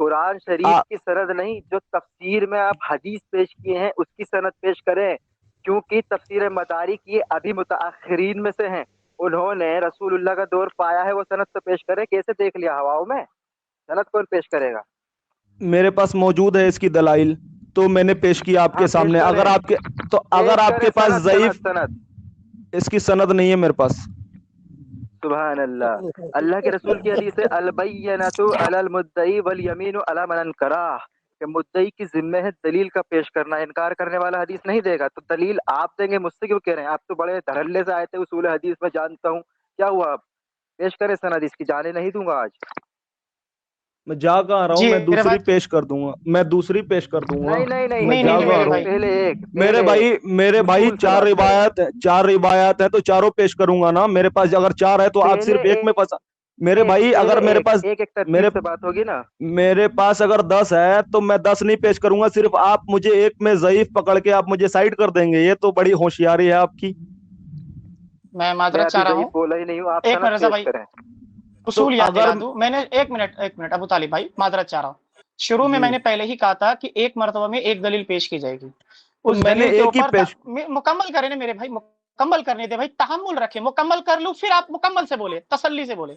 कुरान शरीफ आ, की सनद नहीं, जो तफसीर में आप हदीस पेश किए हैं उसकी सनद पेश करें। क्योंकि तफसीर मदारिक ये अभी मुतअखिरीन में से हैं, उन्होंने रसूलुल्लाह का दौर पाया है, वो सनद तो पेश करें। कैसे देख लिया हवाओं में, सनद कौन पेश करेगा? मेरे पास मौजूद है इसकी दलाइल, तो मैंने पेश किया आपके हाँ पेश सामने। अगर करें, आपके तो अगर पेश आपके करें पास सनद ज़ईफ, सनद सनद। इसकी सनद नहीं है मेरे पास। सुभान अल्लाह, अल्लाह के रसूल की हदीस है, अलबय्यनतु अलल मुद्दई वल यमीनु अला मन अनकरा, कि मुद्दई की जिम्मे है दलील का पेश करना, इनकार करने वाला हदीस नहीं देगा। तो दलील आप देंगे, मुझसे क्यों कह रहे हैं? आप तो बड़े धड़ल्ले से आए थे, उसूल हदीस में जानता हूँ। क्या हुआ? आप पेश करें सनद, इसकी जाने नहीं दूंगा आज। मैं जा कहाँ रहा हूँ? जी मैं दूसरी रिवायत, पेश कर दूंगा, मैं दूसरी पेश कर दूंगा। नहीं नहीं नहीं, मैं नहीं नहीं जा नहीं कहाँ मेरे रहा भाई, हूँ? पहले एक मेरे भाई उसूल से बात करें। चार रिवायात है तो चारों पेश करूंगा ना। मेरे पास अगर चार है तो आप पहले सिर्फ एक में फंसा। मेरे एक भाई पहले अगर मेरे एक पास एक एक तरतीब मेरे से बात होगी ना। मेरे पास अगर 10 है तो मैं 10 नहीं पेश करूंगा। सिर्फ आप मुझे एक में ज़ईफ पकड़ के आप मुझे साइड कर देंगे। ये तो बड़ी होशियारी है आपकी। मैं मैं माजरत अभी चाह रहा ज़ईफ हूँ, बोला ही नहीं हूँ, आप एक सनद मिनट रजा पेश भाई, करें। तो उसूल याद अगर दिला दूं मैंने। एक मिनट अबू तालिब भाई, माजरत चाह रहा हूँ। शुरू में जी, मैंने पहले ही कहा था कि एक मरतबा में एक दलील पेश की जाएगी, तो उस मैंने दलील के एक ही ऊपर पेश। मुकम्मल करें ना मेरे भाई, मुकम्मल करने दे भाई, तहम्मुल रखे, मुकम्मल कर लूं फिर आप मुकम्मल से बोले, तसल्ली से बोले।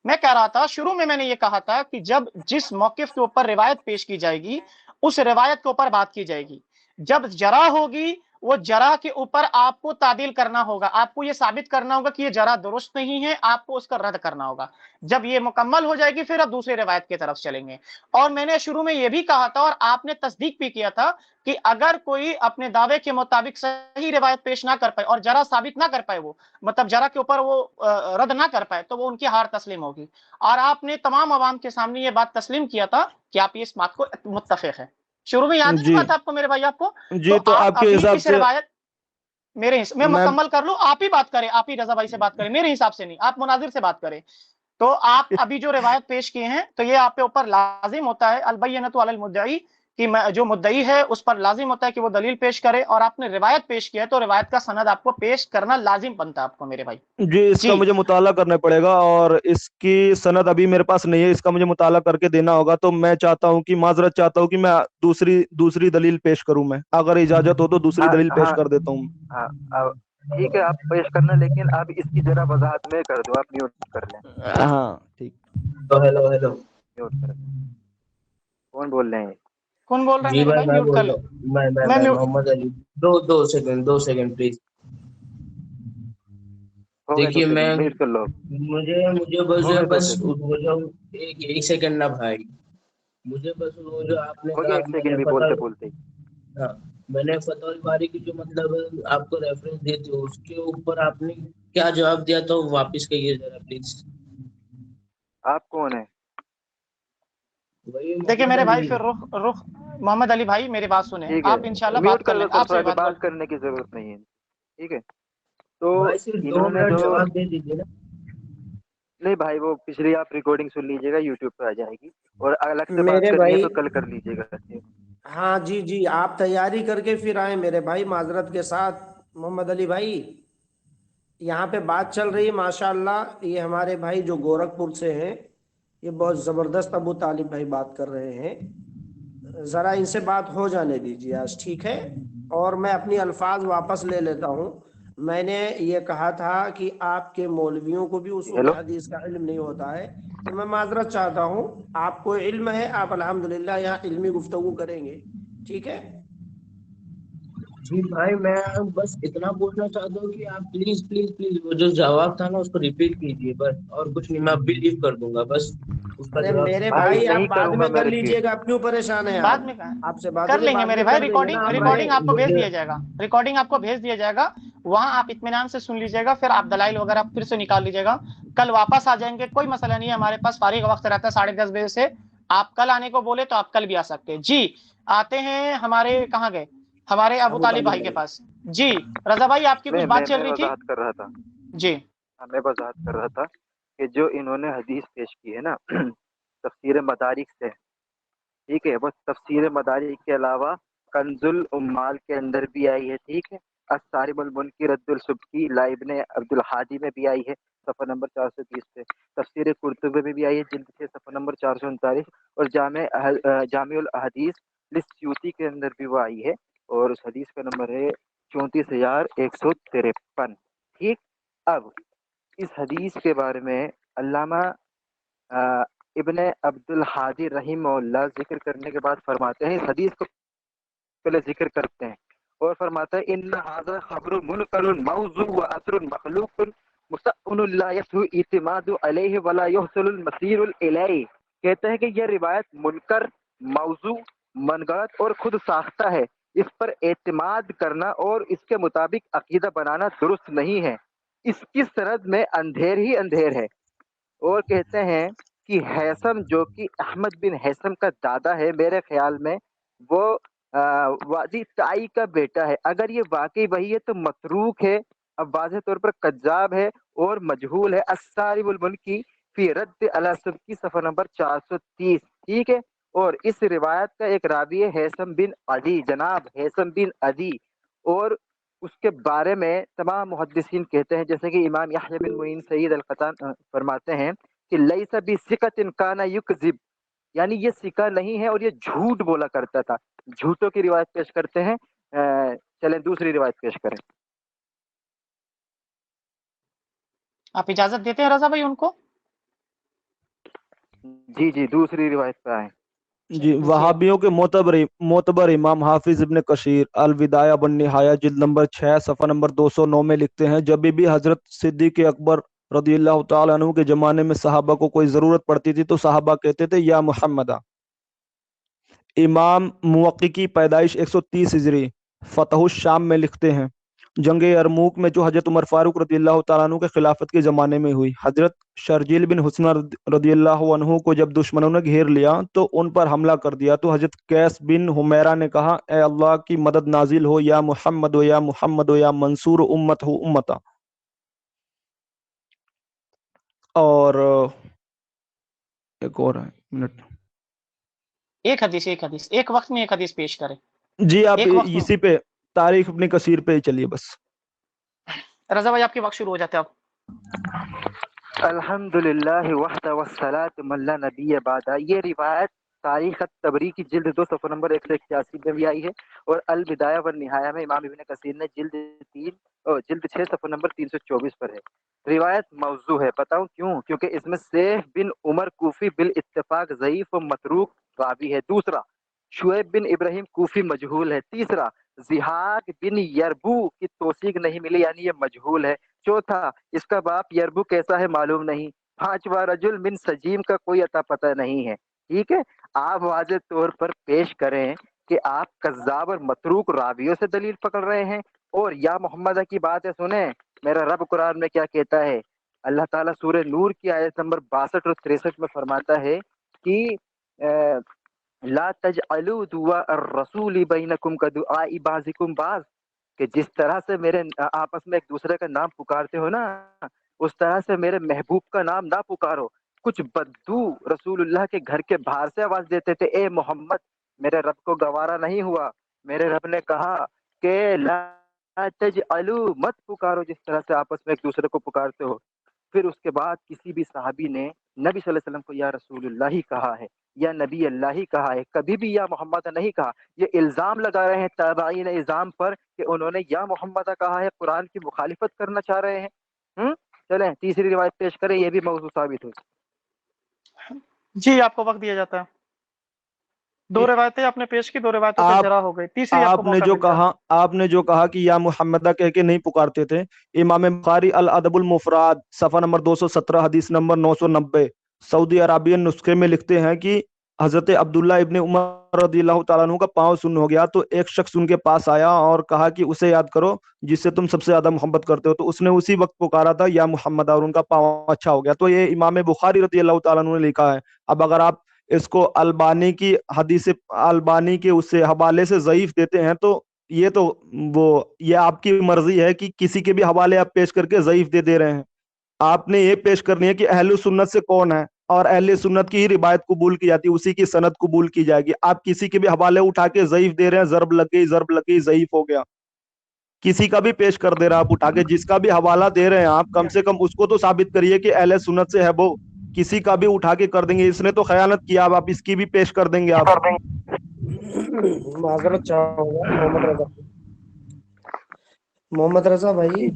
मैं कह रहा था शुरू में मैंने ये कहा था कि जब जिस मौकिफ के ऊपर रिवायत पेश की जाएगी उस रिवायत के ऊपर बात की जाएगी। जब जरा होगी वो जरा के ऊपर आपको तादील करना होगा, आपको ये साबित करना होगा कि ये जरा दुरुस्त नहीं है, आपको उसका रद्द करना होगा। जब ये मुकम्मल हो जाएगी फिर आप दूसरी रिवायत की तरफ चलेंगे। और मैंने शुरू में ये भी कहा था और आपने तस्दीक भी किया था कि अगर कोई अपने दावे के मुताबिक सही रिवायत पेश ना कर पाए और जरा साबित ना कर पाए, वो मतलब जरा के ऊपर वो रद्द ना कर पाए, तो वो उनकी हार तस्लीम होगी। और आपने तमाम अवाम के सामने ये बात तस्लीम किया था कि आप इस बात को मुत्तफिक है। शुरू में याद है जी बात आपको मेरे भाई आपको? जी, तो तो आप आपके अभी हिसाब इस से रिवायत मैं मैं मुकम्मल कर लूं, आप ही बात करें, आप ही रजा भाई से बात करें, मेरे हिसाब से नहीं, आप मुनाजिर से बात करें। तो आप अभी जो रिवायत पेश किए हैं, तो ये आपके ऊपर लाजिम होता है अलबय्यनतु अलल मुद्दई, कि जो मुद्दई है उस पर लाजिम होता है कि वो दलील पेश करे, और आपने रिवायत पेश किया है तो रिवायत का सनद आपको पेश करना लाजिम बनता है आपको मेरे भाई। जी, इसका जी मुझे मुताला करना पड़ेगा और इसकी सनद अभी मेरे पास नहीं है, इसका मुझे मुताला करके देना होगा। तो मैं चाहता हूँ कि माजरत चाहता हूँ कि मैं दूसरी दूसरी दलील पेश करूँ। मैं अगर इजाजत हो तो दूसरी हाँ दलील पेश हाँ कर देता हूँ। हाँ ठीक है, आप पेश करना, लेकिन अब इसकी जरा वजाहत में कर दो, आप म्यूट कर लें। हाँ ठीक। तो हेलो हेलो। म्यूट कर लें। कौन बोल रहे हैं? कौन बोल रहा है जी मेरे भाई भाई? मैं म्यूट कर बोल ले। रहा हूँ, मैं मैं मैं म्यूट मोहम्मद अली। दो सेकंड प्लीज। हो गए 2 देखिए मैं, सेकंड, म्यूट कर लो। मुझे मुझे बस हो गए 2 बस सेकंड। वो जो एक सेकंड ना भाई, मुझे बस वो जो आपने हो गया कहा 1 सेकंड मैंने भी पता, बोलते बोलते ही। हाँ मैंने फतहुल बारी की जो मतलब आपको रेफरेंस दी थी उसके ऊपर आपने क्या जवाब दिया था, वो वापस कहिए जरा प्लीज। आप कौन है? वही देखिए मोहम्मद मेरे भाई, अली। फिर रुख रुख मोहम्मद अली भाई मेरी बात सुने, ठीक है, आप इंशाल्लाह म्यूट बात कर कर दो, लेंगे, तब आपसे फिर भी आगे बात कर। बात करने की जरूरत नहीं है। ठीक है, तो भाई सिर्फ दो इन्होंने मिनट जो, जवाब दे दीजिए ना। नहीं भाई, वो पिछली आप रिकॉर्डिंग सुन लीजिएगा, यूट्यूब पे आ जाएगी, और अलग से बात मेरे करनी है भाई, तो कल कर लीजिएगा। हाँ जी जी, आप तैयारी करके फिर आए मेरे भाई, माजरत के साथ। मोहम्मद अली भाई, यहाँ पे बात चल रही है माशाअल्लाह, ये हमारे भाई जो गोरखपुर से हैं, ये बहुत ज़बरदस्त अबू तालिब भाई बात कर रहे हैं। ज़रा इनसे बात हो जाने दीजिए आज, ठीक है? और मैं अपनी अल्फाज वापस ले लेता हूँ। मैंने ये कहा था कि आपके मौलवियों को भी उसूल हेलो, हदीस का इल्म नहीं होता है, तो मैं माजरत चाहता हूँ। आपको इल्म है, आप अल्हम्दुलिल्लाह यहाँ इल्मी गुफ्तगू करेंगे, ठीक है? जी भाई मैं बस इतना पूछना चाहता हूँ कि आप प्लीज प्लीज प्लीज वो जो जवाब था ना उसको रिपीट कीजिए बस, और कुछ नहीं, मैं अभी लीव कर दूंगा बस, उसका अरे जवाब मेरे भाई भाई, आप नहीं बाद करूंगा में मैं कर रिपीट। लीजिएगा, आप क्यों परेशान हैं बाद आप? में कहा आपसे बात कर होगी, लेंगे बाद मेरे में भाई, कर देंगे ना रिकॉर्डिंग आप, रहे। रिकॉर्डिंग आपको भेज मुझे दिया जाएगा, रिकॉर्डिंग आपको भेज दिया जाएगा, वहां आप इत्मीनान से सुन लीजिएगा, फिर आप दलाइल वगैरह फिर से निकाल लीजिएगा। कल वापस आ जाएंगे, कोई मसला नहीं है, हमारे पास फारिग वक्त रहता है 10:30 बजे से। आप कल आने को बोले तो आप कल भी आ सकते हैं जी। आते हैं हमारे, कहाँ गए हमारे अबू अबू तालिब तालिब भाई के भाई। पास। जी रजा भाई, आपकी कुछ बात चल मैं रही थी? वजाहत कर रहा था। जी हाँ, मैं वजाहत कर रहा था कि जो इन्होंने हदीस पेश की है ना तफसीर मदारिक से, ठीक है, बस तफसीर मदारिक के अलावा कंजुल उम्माल के अंदर भी आई है, ठीक है, अस्सारिमुल मुनकिर रद्दुल सुब्की ला इब्ने अब्दुल हादी में भी आई है, सफ़ा नंबर 430 पे, तफसीर कुर्तुबी में भी आई है, जिल्द 6 सफ़ा नंबर 439, और जामिउल हदीस लिस्यूती के अंदर भी वो आई है, और उस हदीस का नंबर है 34,153। ठीक, अब इस हदीस के बारे में अल्लामा इब्ने अब्दुल हादी रहीमहुल्लाह जिक्र करने के बाद फरमाते हैं, इस हदीस को पहले जिक्र करते हैं और फरमाता है, इन्ना हाज़ा खबरुन मुनकरुन मौज़ू व असरुन मखलूकुन मुस्तअनुन ला यसहु इतिमादु अलैहि वला युहसनुल मसीरुल इलैहि। कहते हैं कि यह रिवायत मुनकर, मौजू, मनगढ़ंत और खुद साख्ता है, इस पर एतमाद करना और इसके मुताबिक अकीदा बनाना दुरुस्त नहीं है, इसकी सनद में अंधेर ही अंधेर है। और कहते हैं कि हैसम, जो कि अहमद बिन हैसम का दादा है, मेरे ख्याल में वो वादी ताई का बेटा है। अगर ये वाकई वही है तो मतरूक है, अब वाज़ेह तौर पर कज्जाब है और मजहूल है। अस्सारिमुल मुनकी फी रद्द अला सुब्की सफ़ा नंबर 430, ठीक है। और इस रिवायत का एक रावी है हैसम बिन अदी, जनाब हैसम बिन अदी, और उसके बारे में तमाम मुहद्दिसीन कहते हैं, जैसे कि इमाम यहया बिन मुईन सईद अल-क़त्तान फरमाते हैं कि लैसा बिसिक़तिन काना युकज़िब, यानी ये सिका नहीं है और ये झूठ बोला करता था। झूठों की रिवायत पेश करते हैं। चलें दूसरी रिवायत पेश करें। आप इजाजत देते हैं रजा भाई उनको? जी जी, दूसरी रिवायत पे आए। جی وہابیوں کے معتبر امام حافظ ابن کثیر الوداع والنہایہ جلد نمبر 6 صفحہ نمبر 209 میں لکھتے ہیں، جب بھی حضرت صدیق اکبر رضی اللہ تعالیٰ عنہ کے زمانے میں صحابہ کو کوئی ضرورت پڑتی تھی تو صحابہ کہتے تھے یا محمدہ۔ امام موقع کی پیدائش 130 ہجری فتح الشام میں لکھتے ہیں، جنگ یرموک میں جو حضرت عمر فاروق رضی اللہ تعالیٰ عنہ کے خلافت کے زمانے میں ہوئی، حضرت شرجیل بن حسنہ رضی اللہ عنہ کو جب دشمنوں نے گھیر لیا تو ان پر حملہ کر دیا تو حضرت قیس بن حمیرہ نے کہا، اے اللہ کی مدد نازل ہو یا محمد ہو یا محمد ہو یا منصور امت ہو امتا۔ اور ایک اور ہے منٹ، ایک حدیث ایک وقت میں ایک حدیث پیش کریں، جی آپ ایک وقت میں۔ اسی پہ تاریخ ابن کثیر پہ ہی چلیے بس۔ رضا بھائی آپ کے وقت شروع ہو جاتے ہیں اب۔ الحمدللہ وحدہ والصلاۃ من لا نبی بعدہ، یہ روایت تاریخ الطبری کی جلد 2 صفحہ نمبر 181 میں بھی آئی ہے، اور البدایہ والنہایہ میں امام ابن کثیر نے جلد 6 صفحہ نمبر 324 پر ہے۔ روایت موضوع ہے، بتاؤں کیوں؟ کیونکہ اس میں سیف بن عمر کوفی بالاتفاق ضعیف و متروک راوی ہے۔ دوسرا، شعیب بن ابراہیم کوفی مجہول ہے۔ تیسرا، زہاق بن یربو کی توثیق نہیں ملی، یعنی یہ مجہول ہے۔ چوتھا، اس کا باپ یربو کیسا ہے معلوم نہیں۔ پانچواں، رجل من سجیم کا کوئی عطا پتہ نہیں ہے۔ ٹھیک ہے، آپ واضح طور پر پیش کریں کہ آپ کذاب اور متروک راویوں سے دلیل پکڑ رہے ہیں، اور یا محمدہ کی بات ہے سنیں، میرا رب قرآن میں کیا کہتا ہے۔ اللہ تعالیٰ سورہ نور کی آیت نمبر 62 اور 63 میں فرماتا ہے کہ لا تجعلوا دعاء الرسول بینکم کدعاء بعضکم بعض، کہ جس طرح سے میرے آپس میں ایک دوسرے کا نام پکارتے ہو نا، اس طرح سے میرے محبوب کا نام نہ پکارو۔ کچھ بدو رسول اللہ کے گھر کے باہر سے آواز دیتے تھے، اے محمد۔ میرے رب کو گوارا نہیں ہوا، میرے رب نے کہا کہ لا تجعلوا، مت پکارو جس طرح سے آپس میں ایک دوسرے کو پکارتے ہو۔ پھر اس کے بعد کسی بھی صحابی نے نبی صلی اللہ علیہ وسلم کو یا رسول اللہ ہی کہا ہے، یا نبی اللہ ہی کہا ہے، کبھی بھی یا محمد نہیں کہا۔ یہ الزام لگا رہے ہیں تابعین اعظام پر کہ انہوں نے یا محمد کہا ہے، قرآن کی مخالفت کرنا چاہ رہے ہیں۔ چلیں تیسری روایت پیش کریں، یہ بھی موضوع ثابت ہو۔ جی آپ کو وقت دیا جاتا ہے۔ 2 روایتیں آپ نے پیش کی، 2 روایتوں پہ جرا ہو گئی، تیسری آپ کو موقع مل جائے گا۔ آپ نے جو کہا کہ یا محمدہ کہہ کے نہیں پکارتے تھے، امام بخاری الادب المفراد صفحہ نمبر 217 حدیث نمبر 990 سعودی عربین نسخے میں لکھتے ہیں کہ حضرت عبداللہ ابن عمر رضی اللہ تعالیٰ عنہ کا پاؤں سن ہو گیا تو ایک شخص ان کے پاس آیا اور کہا کہ اسے یاد کرو جس سے تم سب سے زیادہ محبت کرتے ہو، تو اس نے اسی وقت پکارا تھا یا محمد، اور ان کا پاؤں اچھا ہو گیا۔ تو یہ امام بخاری رضی اللہ تعالیٰ عنہ نے لکھا ہے۔ اب اگر آپ اس کو البانی کی حدیث، البانی کے اس سے حوالے سے ضعیف دیتے ہیں تو یہ آپ کی مرضی ہے کہ کسی کے بھی حوالے آپ پیش کر کے ضعیف دے رہے ہیں۔ آپ نے یہ پیش کرنی ہے کہ اہل سنت سے کون ہے، اور اہل سنت کی ہی روایت قبول کی جاتی ہے، اسی کی سند قبول کی جائے گی۔ آپ کسی کے بھی حوالے اٹھا کے ضعیف دے رہے ہیں، ضرب لگ گئی ضعیف ہو گیا۔ کسی کا بھی پیش کر دے رہا آپ اٹھا کے، جس کا بھی حوالہ دے رہے ہیں آپ، کم سے کم اس کو تو ثابت کریے کہ اہل سنت سے ہے وہ۔ کسی کا بھی اٹھا کے کر دیں گے، اس نے تو خیانت کیا، آپ اس کی بھی پیش کر دیں گے آپ۔ معذرت چاہوں گا محمد رضا بھائی،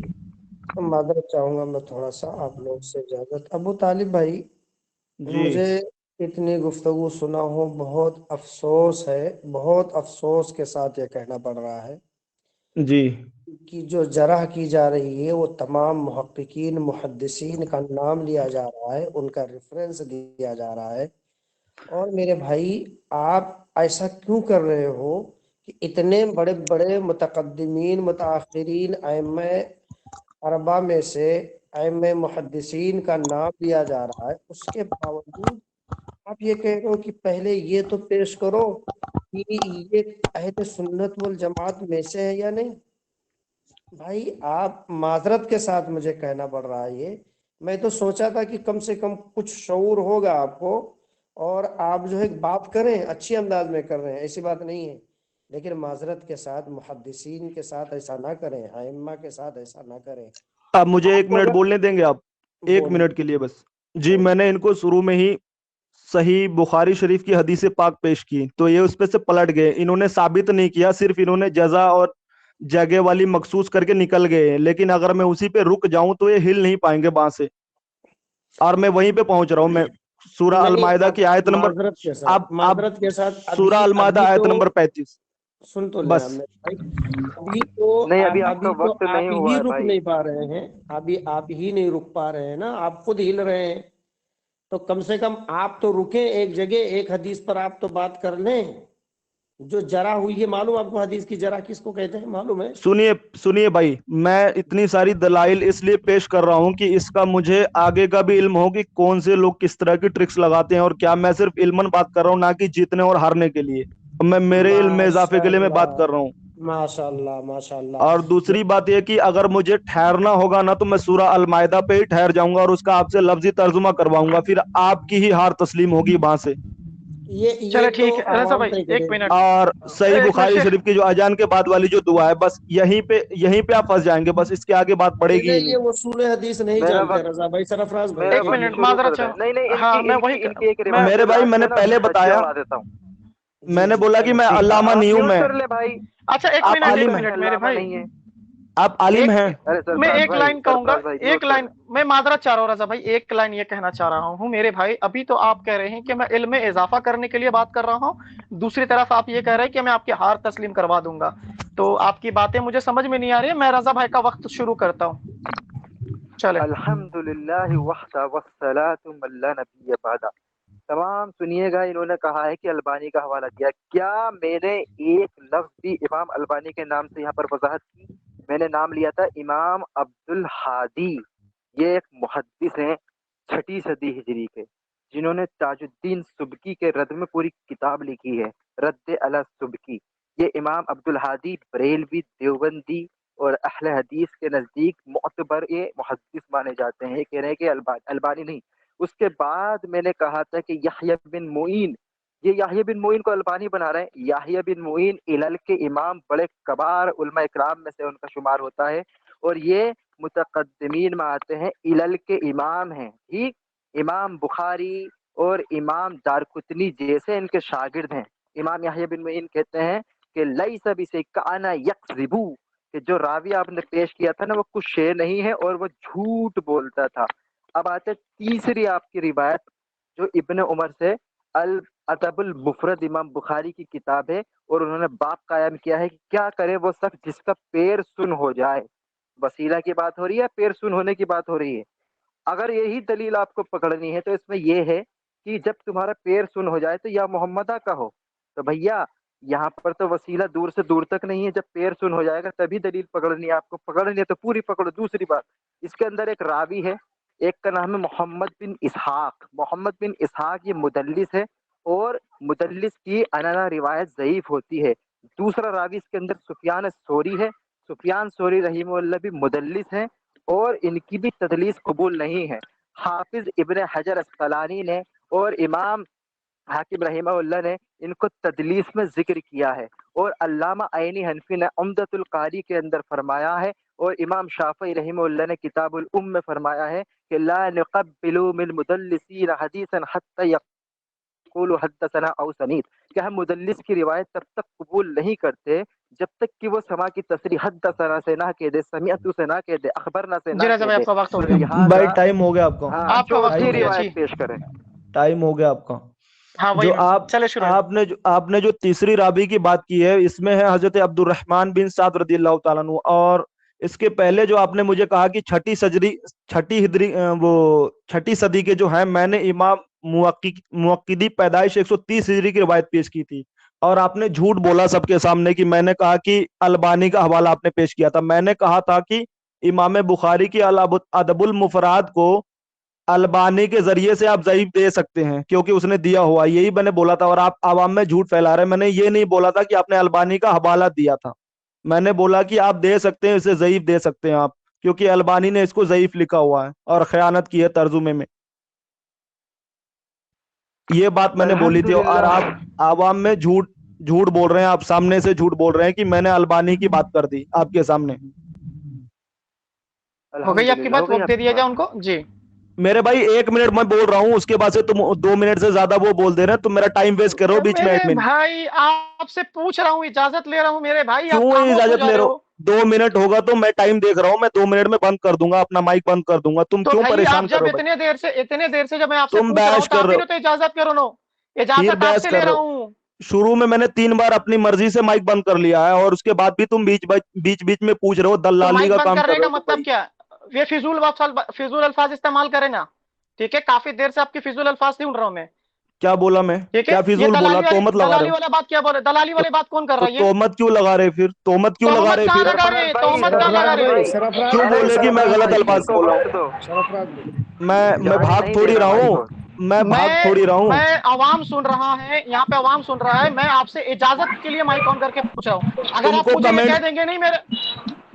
معذرت چاہوں گا میں تھوڑا سا آپ لوگ سے اجازت۔ ابو طالب بھائی، مجھے اتنی گفتگو سنا ہو، بہت افسوس ہے، بہت افسوس کے ساتھ یہ کہنا پڑ رہا ہے جی کہ جو جرح کی جا رہی ہے وہ تمام محققین محدثین کا نام لیا جا رہا ہے، ان کا ریفرنس دیا جا رہا ہے۔ اور میرے بھائی، آپ ایسا کیوں کر رہے ہو کہ اتنے بڑے بڑے متقدمین متاخرین ائمہ اربعہ میں سے ائمہ محدثین کا نام لیا جا رہا ہے، اس کے باوجود آپ یہ کہہ رہے ہو کہ پہلے یہ تو پیش کرو کہ یہ اہل سنت والجماعت میں سے ہے یا نہیں۔ بھائی آپ معذرت کے ساتھ مجھے کہنا پڑ رہا ہے یہ، میں تو سوچا تھا کہ کم سے کم کچھ شعور ہوگا آپ کو، اور آپ جو ہے بات کریں، اچھی انداز میں کر رہے ہیں، ایسی بات نہیں ہے، لیکن معذرت کے ساتھ محدثین کے ساتھ ایسا نہ کریں، ائمہ کے ساتھ ایسا نہ کریں۔ اب مجھے آپ 1 کو منٹ اگر بولنے دیں گے آپ؟ 1 بولیں منٹ کے لیے بس۔ جی بولیں۔ میں نے ان کو شروع میں ہی صحیح بخاری شریف کی حدیث پاک پیش کی تو یہ اس پہ سے پلٹ گئے، انہوں نے ثابت نہیں کیا، صرف انہوں نے جزا اور جگہ والی مخصوص کر کے نکل گئے، لیکن اگر میں اسی پہ رک جاؤں تو یہ ہل نہیں پائیں گے وہاں سے، اور میں وہیں پہ پہنچ رہا ہوں۔ میں सूरा अल नहीं, मायदा की आयत नंबर, माजरत के साथ, आप माजरत के साथ सूरा अभी अल मायदा अभी आयत तो नंबर 35 सुन तो ले बस। हमने भाई, अभी तो नहीं, अभी आपका अभी तो वक्त आप नहीं हुआ ही है रुक भाई। नहीं पा रहे हैं, अभी आप ही नहीं रुक पा रहे हैं ना, आप खुद हिल रहे हैं। तो कम से कम आप तो रुके एक जगह, एक हदीस पर आप तो बात कर लें। जो जरा हुई है, मालूम आपको हदीस की जरा किसको कहते हैं, मालूम है? सुनिए सुनिए भाई, मैं इतनी सारी दलाइल इसलिए पेश कर रहा हूँ कि इसका मुझे आगे का भी इल्म हो कि कौन से लोग किस तरह की ट्रिक्स लगाते हैं और क्या। मैं सिर्फ इल्मन बात कर रहा हूँ, ना कि जीतने और हारने के लिए। मैं मेरे इल्म में इजाफे के लिए मैं बात कर रहा हूँ। माशाल्लाह माशाल्लाह। और दूसरी बात यह कि अगर मुझे ठहरना होगा ना तो मैं सूरा अल मायदा पे ही ठहर जाऊंगा और उसका आपसे लफ्जी तर्जुमा करवाऊंगा, फिर आपकी ही हार तस्लीम होगी वहां से। ये चले तो ठीक है रजा आवाम भाई, तय एक करेगी। मिनट, और सही एक मिनट बुखारी शेख। शरीफ की जो अजान के बाद वाली जो दुआ है, बस यहीं पे आप फंस जाएंगे, बस इसके आगे बात पड़ेगी ही ये नहीं। उसूल हदीस नहीं मेरा जानते वक्त रजा भाई, सरफराज भाई, मेरा एक एक वक्त मिनट मिनट। शुरू माजरत कर दे। चाहो। नहीं नहीं, हाँ इनकी मैं इनकी वही इनकी एक मैं मेरे रिवायत भाई आज मैंने मैं ना पहले धज्जियां बताया, उड़ा देता हूँ। जी मैंने जी बोला कि चलो मैं ठीक है। अल्लामा आप नहीं हूं। म्यूट मैं, कर ले भाई। अच्छा एक आप मिनट, एक आलिम हैं, मिनट मेरे अल्लामा भाई, नहीं है। आप आलिम एक हैं। अरे मैं सरफराज एक भाई, लाइन कहूंगा, सरफराज भाई एक म्यूट कर लाइन ले। मैं माजरत चाह रहा हूँ रजा भाई, एक लाइन ये कहना चाह रहा हूँ मेरे भाई। अभी तो आप कह रहे हैं कि मैं इल्म में इजाफा करने के लिए बात कर रहा हूँ, दूसरी तरफ आप ये कह रहे हैं कि मैं आपकी हार तस्लीम करवा दूंगा। तो आपकी बातें मुझे समझ में नहीं आ रही है। मैं रजा भाई का वक्त शुरू करता हूँ, चले। अल्हम्दुलिल्लाह वहदा वस्सलातु अला नबी बादा। तमाम सुनिएगा, इन्होंने कहा है कि अल्बानी का हवाला दिया। क्या मैंने एक लफ्ज भी इमाम अल्बानी के नाम से यहाँ पर वजाहत की? मैंने नाम लिया था इमाम अब्दुल हादी। ये एक मुहद्दिस हैं 6ठी सदी हिजरी के, जिन्होंने ताजुद्दीन सुबकी के रद में पूरी किताब लिखी है, रद्द अला सुबकी। ये इमाम अब्दुल हादी बरेलवी, देवबंदी और अहले हदीस के नजदीक मोतबर ये मुहद्दिस माने जाते हैं। ये कह रहे हैं कि अल्बानी नहीं। उसके बाद मैंने कहा था कि याह्या बिन मुईन, ये याह्या बिन मुईन को अल्बानी बना रहे हैं। याह्या बिन मुईन इलल के इमाम, बड़े कबार उलमा इकराम में से उनका शुमार होता है, और ये मुतकद्दिमीन में आते हैं, इलल के इमाम हैं। ठीक, इमाम बुखारी और इमाम दारकुतनी जैसे इनके शागिर्द हैं। इमाम याह्या बिन मुईन कहते हैं कि लैसा बिसे काना यक्ज़िबू, कि जो रावी आपने पेश किया था ना वो कुछ शेर नहीं है और वो झूठ बोलता था। अब आते तीसरी आपकी रिवायत, जो इब्न उमर से, अल अदबुल मुफरद इमाम बुखारी की किताब है, और उन्होंने बाप कायम किया है कि क्या करे वो शख्स जिसका पैर सुन हो जाए। वसीला की बात हो रही है, पैर सुन होने की बात हो रही है। अगर यही दलील आपको पकड़नी है तो इसमें यह है कि जब तुम्हारा पैर सुन हो जाए तो या मोहम्मदा कहो। तो भैया यहाँ पर तो वसीला दूर से दूर तक नहीं है, जब पैर सुन हो जाएगा तभी दलील पकड़नी है। आपको पकड़नी है तो पूरी पकड़ो। दूसरी बात, इसके अंदर एक रावी है, एक का नाम है मोहम्मद बिन इसहाक। मोहम्मद बिन इसहाक ये मुदल्लिस है, और मुदल्लिस की अनना रिवायत ज़ईफ होती है। दूसरा रावी इसके अंदर सुफियान सोरी है। सुफियान सोरी रहीमहुल्लाह भी मुदल्लिस है, और इनकी भी तदलीस कबूल नहीं है। हाफिज इब्न हजर अस्कलानी ने और इमाम हाकिम रहीमहुल्लाह ने इनको तदलीस में जिक्र किया है, और अल्लामा आइनी हनफी ने उम्दतुल कारी के अंदर फरमाया है, और इमाम शाफी रहीमहुल्लाह ने किताबुल उम में फरमाया है कि ला नक़ब्बिलु मिन मुदल्लिसीन हदीसन हत्ता यक़ूलु हद्दसना औ सनीद, कि हम मुदल्लिस की रिवायत तब तक कबूल नहीं करते जब तक कि वो समा की तसरीह हद्दसना से ना कह दे, समिअतु से ना कह दे, अखबरना से जी ना रजा कह भाई दे। आपका वक्त हो तो गया, भाई लिहाजा टाइम हो गया आपका, हाँ, आपका वक्त चौथी हो टाइम गया रिवायत जी। पेश करें। टाइम हो गया आपका। हाँ जो वही, चले शुरू है। आपने जो तीसरी रावी की बात की है, इसमें है हजरत अब्दुर्रहमान बिन साद रदियल्लाहु ताला अन्हु। और इसके पहले जो आपने मुझे कहा कि छठी सदी के जो है, मैंने इमाम मुवक्किदी पैदाइश 130 हिजरी की रिवायत पेश की थी, और आपने झूठ बोला सबके सामने कि मैंने कहा कि अल्बानी का हवाला आपने पेश किया था। मैंने कहा था कि इमाम बुखारी की अल अदबुल मुफराद को अल्बानी के जरिए से आप ज़ईफ दे सकते हैं क्योंकि उसने दिया हुआ, यही मैंने बोला था। और आप आवाम में झूठ फैला रहे हैं। मैंने ये नहीं बोला था कि आपने अल्बानी का हवाला दिया था, मैंने बोला कि आप दे सकते हैं, इसे ज़ईफ दे सकते हैं आप, क्योंकि अल्बानी ने इसको ज़ईफ लिखा हुआ है और खयानत की है तर्जुमे में। ये बात मैंने बोली थी, और अल्हम्दुलिल्लाह, आप आवाम में झूठ झूठ बोल रहे हैं, आप सामने से झूठ बोल रहे हैं कि मैंने अल्बानी की बात कर दी आपके सामने। हो गई आपकी अल्हम्दुलिल्लाह, हो बात, गई वक्त दे आपकी दिया जाए बात। उनको जी। मेरे भाई 1 मिनट मैं बोल रहा हूँ, उसके बाद से तुम 2 मिनट से ज्यादा वो बोल दे रहे हैं, तुम मेरा टाइम वेस्ट कर रहे हो बीच में मेरे एडमिन। भाई आपसे पूछ रहा हूँ, इजाजत ले रहा हूँ मेरे भाई, आप क्यों खामोश हो इजाजत जा ले रहे रहे हो। हो? 2 मिनट होगा तो मैं टाइम देख रहा हूँ, मैं 2 मिनट में बंद कर दूंगा, अपना माइक बंद कर दूंगा। तुम तो क्यों भाई परेशान आप जब करो भाई? इतने देर से जब मैं आपसे तुम पूछ रहा हूँ बहस तो कर आप रहे ही हो, ने तो इजाजत करो नो, फिर इजाजत बहस आपसे कर ले रहे रहा हो। हूँ। शुरू में मैंने 3 बार अपनी मर्जी से माइक बंद कर लिया है, और उसके बाद भी तुम बीच बीच में पूछ रहे हो, तो दलाली माइक का बंद काम कर करने रहे का हो तुम मतलब भाई। क्या? ये फिजूल अल्फाज इस्तेमाल करे ना, ठीक है? काफी देर से आपकी फिजूल अल्फाज सुन रहा हूँ मैं, क्या बोला मैं? ठीक है? क्या ये फिजूल बोला? तोहमत लगा रहे दलाली हो। वाला बात क्या बोले? दलाली तो, वाली बात कौन कर तो रहा है ये? तोहमत क्यों लगा रहे? फिर तोहमत क्यों लगा तोहमत रहे कहाँ फिर? लगा रहे? तोहमत कहाँ लगा सरफराज रहे? भाई, क्यों सरफराज भाई, बोले कि मैं सरफराज गलत भाई, अल्फाज इनको बोल रहा हूँ? वक्त दो, सरफराज भाई, मैं जाने भाग नहीं थोड़ी देना रहा भाई हूँ, को। मैं भाग थोड़ी रहा हूँ। मैं आवाम सुन रहा है, यहाँ पे आवाम सुन रहा है, मैं आपसे इजाजत के लिए माइक ऑन करके पूछ रहा हूँ। अगर आप तुमको मुझे ये कह कमेंट देंगे नहीं मेरे,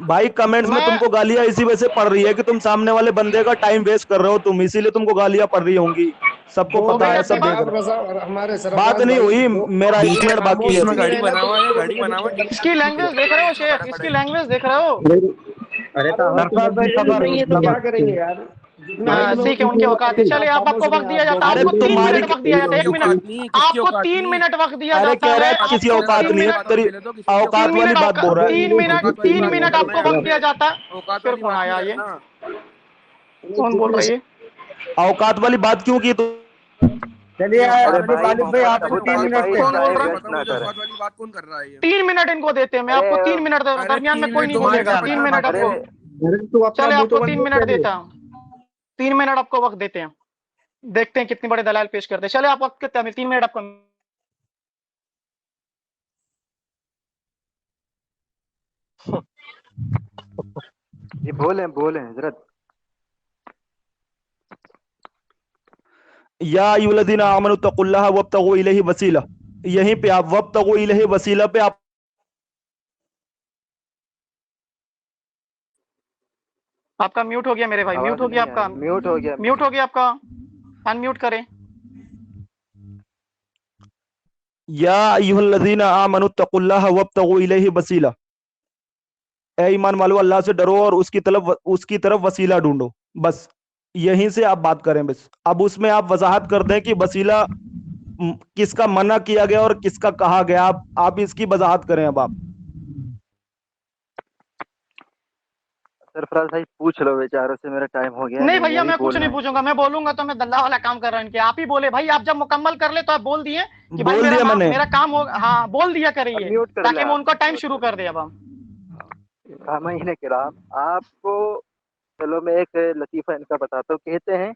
भाई, कमेंट्स में मैं तुमको गालियां इसी वजह से पड़ रही है कि तुम सामने वाले बंदे का टाइम वेस्ट कर रहे हो, तुम इसीलिए तुमको गालियां पड़ रही होंगी। सबको दो पता भाई है, मिनट अपनी सब देख बात, आप रहे रजा, और हमारे हैं। बात सरफराज नहीं भाई, हुई, दो मेरा 1 मिनट बाकी खामोश है। इसमें नहीं गाड़ी रहना बना तो हुआ है, उसको गाड़ी बना हुआ है, इसकी लैंग्वेज देख रहे हो शेख? इसकी लैंग्वेज देख रहे हो? अरे तो हम सरफराज भाई खबर नहीं है तो क्या करेंगे यार? जितने भाई टाइम में वो ठीक है, उनके औकात है। पूछेंगे, चलिए आप अब खामोश आपको रहे, वक्त आप दिया जाता है, 2 अरे आपको मिनट 3 तुम्हारी मिनट वक्त दिया जाता है, किसकी 1 मिनट, औकात नहीं है, किसकी आपको औकात 3 नहीं है? मिनट वक्त दिया अरे जाता कह रहा है, है किसी आपको मेरा औकात 3 बात नहीं है औकात मिनट, वाली तेरी, पहले तो किसकी 3 औकात औकात वाली मिनट नहीं है? बात बोल रहा है। 3 मिनट औकात वाली 3 बात नहीं मिनट करना आपको यहाँ वक्त पे, दिया जाता है। औकात फिर वाली कौन बात नहीं आया ये? करना। कौन बोल रही है? औकात वाली बात क्यों की तुम? चलिए औकात अरे वाली अभी भाई बात तालिब कौन भाई कर मोहम्मद रहा है भाई? आपको अबू 3 औकात तालिब मिनट भाई थे। कौन बोल टाइम रहा है? ये वेस्ट बता ना मुझे, करें। औकात वाली बात कौन कर रहा है ये? 3 मिनट इनको देते हैं, मैं अरे आपको 3 मिनट देता हूँ, अरे दरमियान में 3 कोई मिनट नहीं 2 मिनट बोलेगा। से माशाल्लाह 3 बता मिनट मेरे अरे आपको, को। तू अपना चले मुंह तो आपको बंद 3 कर मिनट पहले। देता हूँ, 3 मिनट आपको वक्त देते हैं, देखते हैं कितनी बड़े दलाल पेश करते हैं। चले आप वक्त कितना, 3 मिनट आपको। जी बोले बोले हजरत। या अय्युहल्लज़ीना आमनु तक़ुल्लाह वब्तगू इलैहि वसीला, यहीं पे आप वब्तगू इलैहि वसीला पे आप आपका म्यूट हो गया मेरे भाई, म्यूट आवाज हो गया नहीं आ आपका, रही, म्यूट हो गया। म्यूट हो गया आपका, अनम्यूट करें। या अय्युहल्लज़ीना आमनु तक़ुल्लाह वब्तगू इलैहि वसीला, ए ईमान वालो अल्लाह से डरो और उसकी तरफ वसीला ढूंढो। बस यहीं से आप बात करें बस। अब उसमें आप वजाहत कर दें कि वसीला किसका मना किया गया और किसका कहा गया, आप इसकी वजाहत करें अब आप। सरफराज भाई पूछ लो बेचारों से, मेरा टाइम हो गया नहीं नहीं भैया अभी मैं कुछ बोलना नहीं है। पूछूंगा, मैं बोलूंगा तो मैं दल्ला वाला काम कर रहा हूँ इनके। आप ही बोले भाई, आप जब मुकम्मल कर ले तो आप बोल दिए कि भाई बोल दिया मैंने। मेरा काम हो, हाँ बोल दिया अब करिए, म्यूट कर ले ताकि मैं आप, उनका टाइम म्यूट शुरू कर कर ले। दे। अब हम सामईन किराम आपको, चलो मैं एक लतीफा इनका बताता हूँ। कहते हैं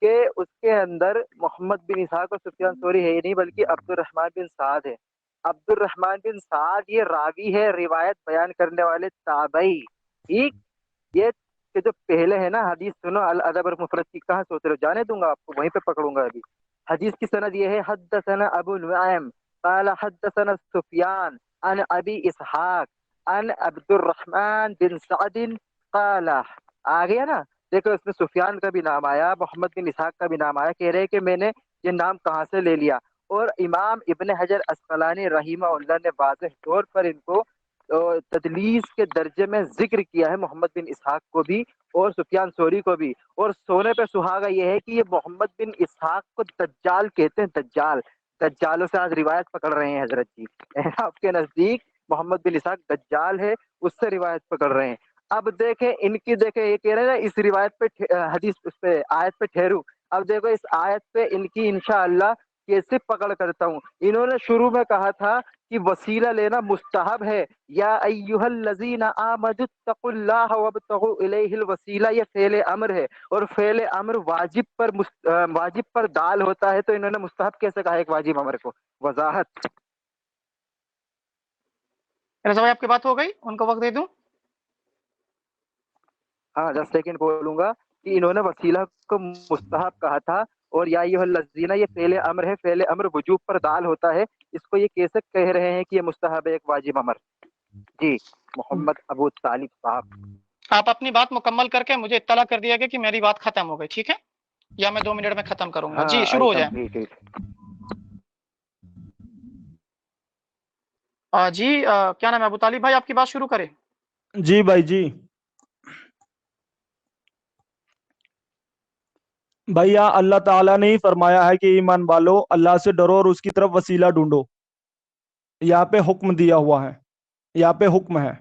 कि उसके अंदर मोहम्मद बिन इसहाक और सुफियान सौरी है ही नहीं, बल्कि अब्दुर्रहमान बिन साद है। अब्दुर्रहमान बिन साद ये रावी है, रिवायत बयान करने वाले ताबई। ठीक, ये कि जो पहले है ना, हदीस सुनो, अल अदब और मुफरद की, कहाँ सोच रहे हो? जाने दूंगा आपको, वहीं पे पकड़ूंगा अभी। हदीस की सनद ये है, हद्दसना अबू नुआइम काल हद्दसना सुफियान अन अबी इसहाक अन अब्दुर्रहमान बिन सअद काला। आ गया ना? देखो इसमें सुफियान का भी नाम आया, मोहम्मद बिन इसहाक का भी नाम आया। कह रहे हैं कि मैंने ये नाम कहाँ से ले लिया। और इमाम इब्ने हजर अस्कलानी रहीमहुल्लाह ने वाज़ेह तौर पर इनको तदलीस के दर्जे में जिक्र किया है, मोहम्मद बिन इसहाक को भी और सुफियान सौरी को भी। और सोने पे सुहागा ये है कि ये मोहम्मद बिन इसहाक को दज्जाल कहते हैं, दज्जाल। दज्जालों से आज रिवायत पकड़ रहे हैं हजरत जी। आपके नजदीक मोहम्मद बिन इसहाक दज्जाल है, उससे रिवायत पकड़ रहे हैं। अब देखें इनकी, देखें ये कह रहे हैं ना इस रिवायत पे हदीस उस पे आयत पे ठहरू। अब देखो इस आयत पे इनकी इंशाअल्लाह कैसे पकड़ करता हूँ। इन्होंने शुरू में कहा था कि वसीला लेना मुस्तहब है, या अय्युहल्लज़ीना आमनुत्तकुल्लाह वब्तगू इलैहिल वसीला, ये फेले अम्र है, और फेले अम्र वाजिब पर दाल होता है। तो इन्होंने मुस्तहब कैसे कहा एक वाजिब अम्र को? वजाहत। रजा भाई आपकी बात हो गई, उनको वक्त दे दूं? हाँ 10 सेकंड बोलूंगा कि इन्होंने वसीला को मुस्तहब कहा था, और या अय्युहल्लज़ीना ये फेले अम्र है, फेले अम्र वजूब पर दाल होता है। इसको ये कैसे कह रहे हैं कि ये मुस्तहब है एक वाजिब अमर? जी मोहम्मद अबू तालिब साहब। आप अपनी बात मुकम्मल करके मुझे इत्तला कर दिया गया कि मेरी बात खत्म हो गई, ठीक है? या मैं 2 मिनट में खत्म करूंगा। जी हाँ शुरू आई हो जाए। कंप्लीटेड। जी क्या नाम है? अबू तालिब भाई आपकी बात शुरू करें। जी भाई जी। भैया अल्लाह ताला ने ही फरमाया है कि ईमान वालो अल्लाह से डरो और उसकी तरफ वसीला ढूंढो। यहाँ पे हुक्म दिया हुआ है, यहाँ पे हुक्म है।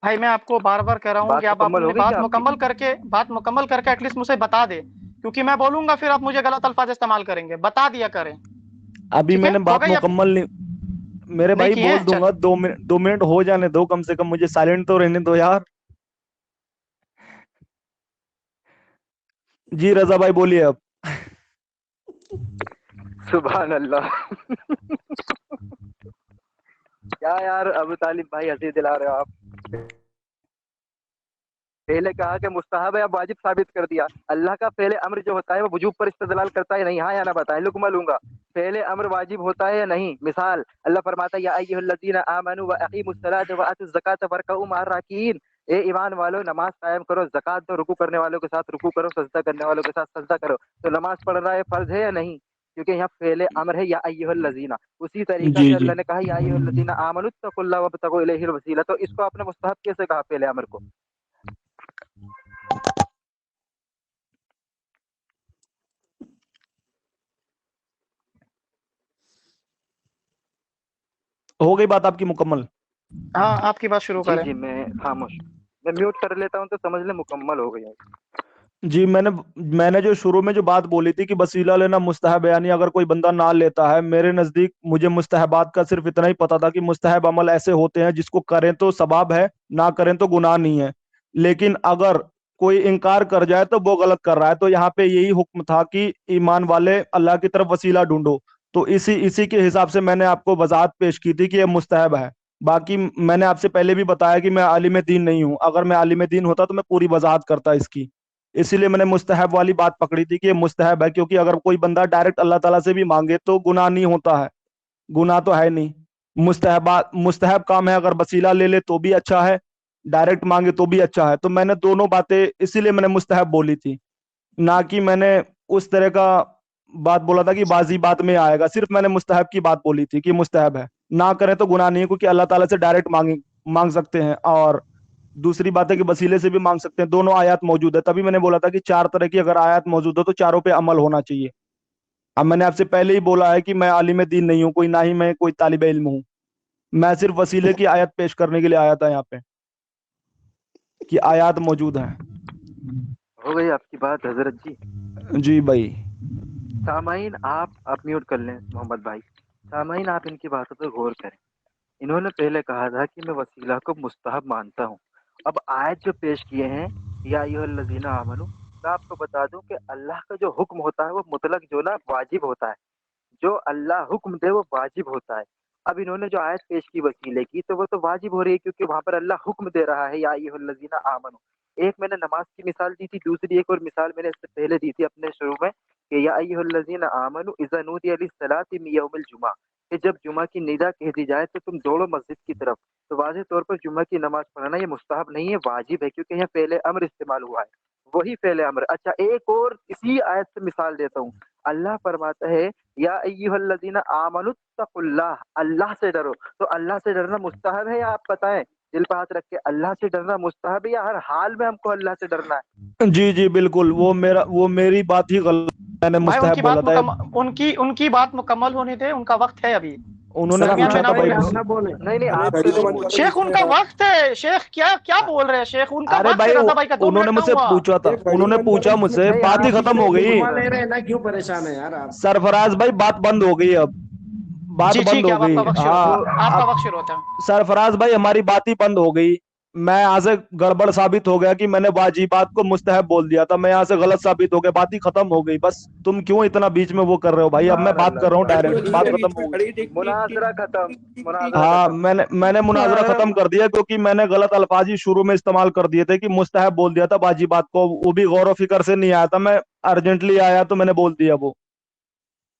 भाई मैं आपको बार बार कह रहा हूँ बात कि आप मुकम्मल अपनी हो गई बात क्या आपकी? मुकम्मल करके एटलीस्ट मुझे बता दे, क्योंकि मैं बोलूंगा फिर आप मुझे गलत अल्फाज इस्तेमाल करेंगे। बता दिया करें, अभी ठीक है? मैंने हो बात गई आपकी? मुकम्मल नहीं, मेरे नहीं भाई की बोल है? दूंगा, 2 मिनट हो जाने दो कम से कम, मुझे साइलेंट तो रहने दो यार। जी रजा भाई बोलिए अब। सुभान अल्लाह। क्या यार अबू तालिब भाई हंसी दिला रहे हो आप। पहले कहा कि मुस्तहब है, अब वाजिब साबित कर दिया। अल्लाह का पहले अम्र जो होता है वो वजूब पर इस्तेदलाल करता है नहीं? हाँ या ना बताएं, लुकमा लूंगा। पहले अम्र वाजिब होता है या नहीं? मिसाल अल्लाह फरमाता है या अय्युहल्लज़ीना आमनू व अक़ीमुस्सलाता व आतुज़ ज़काता वरकऊ मअर राकिईन, ए ईमान वालों नमाज कायम करो, ज़कात दो, रुकू करने वालों के साथ रुकू करो, सजदा करने वालों के साथ सजदा करो। तो नमाज पढ़ना ये फर्ज है या नहीं? क्योंकि यहाँ पहले अम्र है या अय्युहल्लज़ीना। उसी तरीका जी से जी अल्लाह ने कहा या अय्युहल्लज़ीना आमनुत्तकुल्लाह वब्तगू इलैहिल वसीला, तो इसको आपने मुस्तहब कैसे कहा पहले अम्र को? हो गई बात आपकी मुकम्मल? हाँ, आपकी बात शुरू जी करें। जी मैं खामोश, मैं म्यूट कर लेता हूँ तो समझ ले मुकम्मल हो गई। जी मैंने जो शुरू में जो बात बोली थी कि वसीला लेना मुस्तहब है, यानी अगर कोई बंदा ना लेता है, मेरे नजदीक मुझे मुस्तहबात का सिर्फ इतना ही पता था कि मुस्तहब अमल ऐसे होते हैं जिसको करें तो सवाब है, ना करें तो गुनाह नहीं है। लेकिन अगर कोई इनकार कर जाए तो वो गलत कर रहा है। तो यहाँ पे यही हुक्म था कि ईमान वाले अल्लाह की तरफ वसीला ढूंढो। तो इसी इसी के हिसाब से मैंने आपको वजाहत पेश की थी कि ये मुस्तहब है। बाकी मैंने आपसे पहले भी बताया कि मैं आलिम दीन नहीं हूँ, अगर मैं आलिम दीन होता तो मैं पूरी वजाहत करता इसकी। इसीलिए मैंने मुस्तहब वाली बात पकड़ी थी कि ये मुस्तहब है, क्योंकि अगर कोई बंदा डायरेक्ट अल्लाह ताला से भी मांगे तो गुनाह नहीं होता है, गुनाह तो है नहीं। मुस्तहब काम है, अगर वसीला ले ले तो भी अच्छा है, डायरेक्ट मांगे तो भी अच्छा है। तो मैंने दोनों बातें, इसीलिए मैंने मुस्तहब बोली थी, ना कि मैंने उस तरह का बात बोला था कि बाजी बात में आएगा। सिर्फ मैंने मुस्तहब की बात बोली थी कि मुस्तहब है, ना करें तो गुनाह नहीं है, क्योंकि अल्लाह ताला से डायरेक्ट मांग सकते हैं, और दूसरी बात है कि वसीले से भी मांग सकते हैं। दोनों आयत मौजूद है, तभी मैंने बोला था कि 4 तरह की अगर आयत मौजूद हो तो चारों पे अमल होना चाहिए। अब मैंने आपसे पहले ही बोला है कि मैं आलिम दीन नहीं हूँ कोई, ना ही मैं कोई तालिब इल्म हूँ। मैं सिर्फ वसीले की आयत पेश करने के लिए आया था यहाँ पे, कि आयत मौजूद है। हो गई आपकी बात हजरत जी। जी भाई। सामाइन आप म्यूट कर लें मोहम्मद भाई। सामाइन आप इनकी बातों पर गौर करें। इन्होंने पहले कहा था कि मैं वसीला को मुस्तहब मानता हूँ। अब आयत जो पेश किए हैं या अय्युहल्लज़ीना आमनू, मैं आपको बता दूं कि अल्लाह का जो हुक्म होता है वो मुतलक जो ना वाजिब होता है। जो अल्लाह हुक्म दे वो वाजिब होता है। अब इन्होंने जो आयत पेश की वसीले की, तो वो तो वाजिब हो रही है क्योंकि वहां पर अल्लाह हुक्म दे रहा है या अय्युहल्लज़ीना आमनू। एक मैंने नमाज की मिसाल दी थी, दूसरी एक और मिसाल मैंने इससे पहले दी थी अपने शुरू में कि या अय्युहल्लज़ीना आमनू इज़ा नूदिया लिस्सलाति मिन यौमिल जुमा, कि जब जुमा की निदा कह दी जाए तो तुम दौड़ो मस्जिद की तरफ। तो वाज़ेह तौर पर जुमा की नमाज पढ़ना ये मुस्तहब नहीं है, वाजिब है, क्योंकि यहाँ पहले अम्र इस्तेमाल हुआ है, वही पहले अम्र। अच्छा एक और इसी आयत से मिसाल देता हूँ। अल्लाह फरमाता है या अय्युहल्लज़ीना आमनुत्तकुल्लाह, अल्लाह से डरो। तो अल्लाह से डरना मुस्तहब है या आप बताएं? दिल पर हाथ रख के, अल्लाह से डरना मुस्तहब है या हर हाल में हमको अल्लाह से डरना है? जी जी बिल्कुल, वो मेरी बात ही गलत, मैंने भाई मुस्तहब बोला था। उनकी बात मुकम्मल होने दे, उनका वक्त है अभी, उन्होंने दरमियान पूछा में था ना भाई। बोले। ना बोले। नहीं आप पहली तो नहीं बात बोले। करो शेख उनका वक्त है, शेख क्या क्या बोल रहे हैं शेख, उनका अरे वक्त है। भाई रजा भाई का 2 उन्होंने मिनट कम मुझसे हुआ। पूछा था, एक घड़ी उन्होंने बंद पूछा करो, मुझसे, नहीं, बात ही आप खत्म हो इसलिए गई। घुमा ले रहे हैं ना, क्यों परेशान है यार आप? सरफराज भाई बात बंद हो गई, अब बात जी बंद ठीक है, हो अब गई। आपका वक्त शुरू, हाँ आपका अब वक्त शुरू होता है। सरफराज भाई हमारी बात ही बंद हो गई। मैं यहाँ से गड़बड़ साबित हो गया कि मैंने वाजिबात को मुस्तहब बोल दिया था, मैं यहाँ से गलत साबित हो गया, बात ही खत्म हो गई। बस तुम क्यों इतना बीच में वो कर रहे हो भाई? अब मैं बात कर रहा हूँ घड़ी डायरेक्ट, बंद बात करो, खत्म बीच हो में गई। घड़ी टिक टिक टिक मुनाजरा खत्म, टिक टिक मुनाजरा हाँ खत्म। मैंने मुनाजरा खत्म कर दिया, क्योंकि मैंने गलत अल्फाज ही शुरू में इस्तेमाल कर दिए थे कि मुस्तहब बोल दिया था वाजिबात को, वो भी गौर व फिक्र से नहीं आया था, मैं अर्जेंटली आया तो मैंने बोल दिया वो।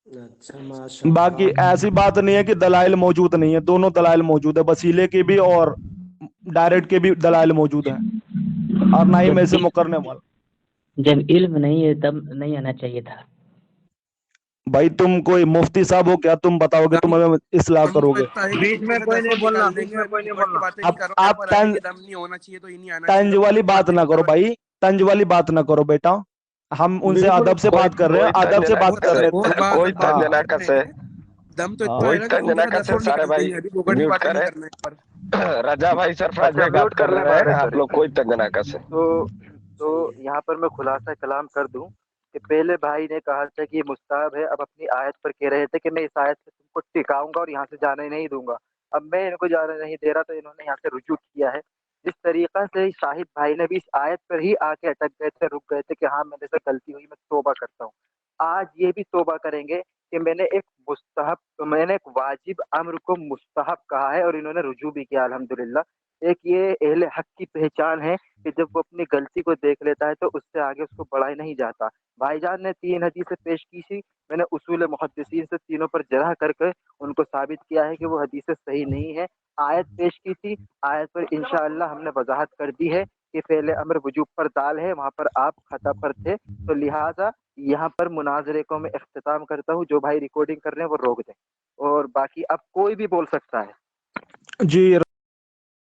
अच्छा बाकी माशाल्लाह। ऐसी बात नहीं है कि दलाइल मौजूद नहीं है, दोनों दलाइल मौजूद है, वसीले के भी और डायरेक्ट के भी दलाइल मौजूद है, और ना ही मैं इसे मुकरने वाला। जब इल्म नहीं है तब नहीं आना चाहिए था। भाई तुम कोई मुफ्ती साहब हो क्या? तुम बताओगे, तुम हमें इस्लाह हमको करोगे? लगता है कि बीच तुम में जैसे कोई नहीं 10 बोलना, निकाल बीच देंगे। में अभी कोई नहीं ऊपर की बोलना। बातें नहीं कर रहा हूँ, आप पर अभी तंज भी दम नहीं होना चाहिए तो ये नहीं आना तंज चाहिए। वाली ऊपर की बात बातें ना नहीं करो कर भाई, तंज वाली बात ना करो बेटा। हम उनसे बिल्कुल। अदब से बात कर रहे हैं, अदब से बात कर रहे और थे। बात कोई बात हाँ तंज ना कर रहे कसे, हैं। दम तो हाँ इतना है ना कि तुम तंज ना जैसे 10 कसे, और सारे निकाल भाई देंगे। अभी ऊपर की म्यूट बातें नहीं करे। करना है पर। रजा भाई सरफराज अच्छा, भाई बात म्यूट कर कर ले रहे हैं, भाई, आप sorry। लोग कोई तंग ना कर सके। तो यहाँ पर मैं खुलासा कलाम कर दूं कि पहले भाई ने कहा था कि ये मुस्ताहब है, अब अपनी आयत पर कह रहे थे कि मैं इस आयत से तुमको टिकाऊंगा और यहाँ से जाने नहीं दूंगा। अब मैं इनको जाने नहीं दे रहा, तो इन्होंने यहाँ से रुजू किया है। जिस तरीका से शाहिद भाई ने भी इस आयत पर ही आके अटक गए थे, रुक गए थे कि हाँ मेरे से गलती हुई, मैं तौबा करता हूँ, आज ये भी तौबा करेंगे कि मैंने एक वाजिब अम्र को मुस्तहब कहा है, और इन्होंने रुजू भी किया अल्हम्दुलिल्लाह। एक ये अहले हक की पहचान है कि जब वो अपनी गलती को देख लेता है तो उससे आगे उसको बढ़ाई नहीं जाता। भाईजान ने 3 हदीसें पेश की थी, मैंने उसूल मुहद्दिसीन से तीनों पर जरह करके उनको साबित किया है कि वो हदीसें सही नहीं है। आयत पेश की थी, आयत पर इंशाअल्लाह हमने वजाहत कर दी है कि फ़ेल अम्र वजूब पर दाल है, वहाँ पर आप खता पर थे, तो लिहाजा यहाँ पर मुनाजरे को मैं इख्तिताम करता हूँ। जो भाई रिकॉर्डिंग कर रहे हैं वो रोक दें, और बाकी अब कोई भी बोल सकता है। जी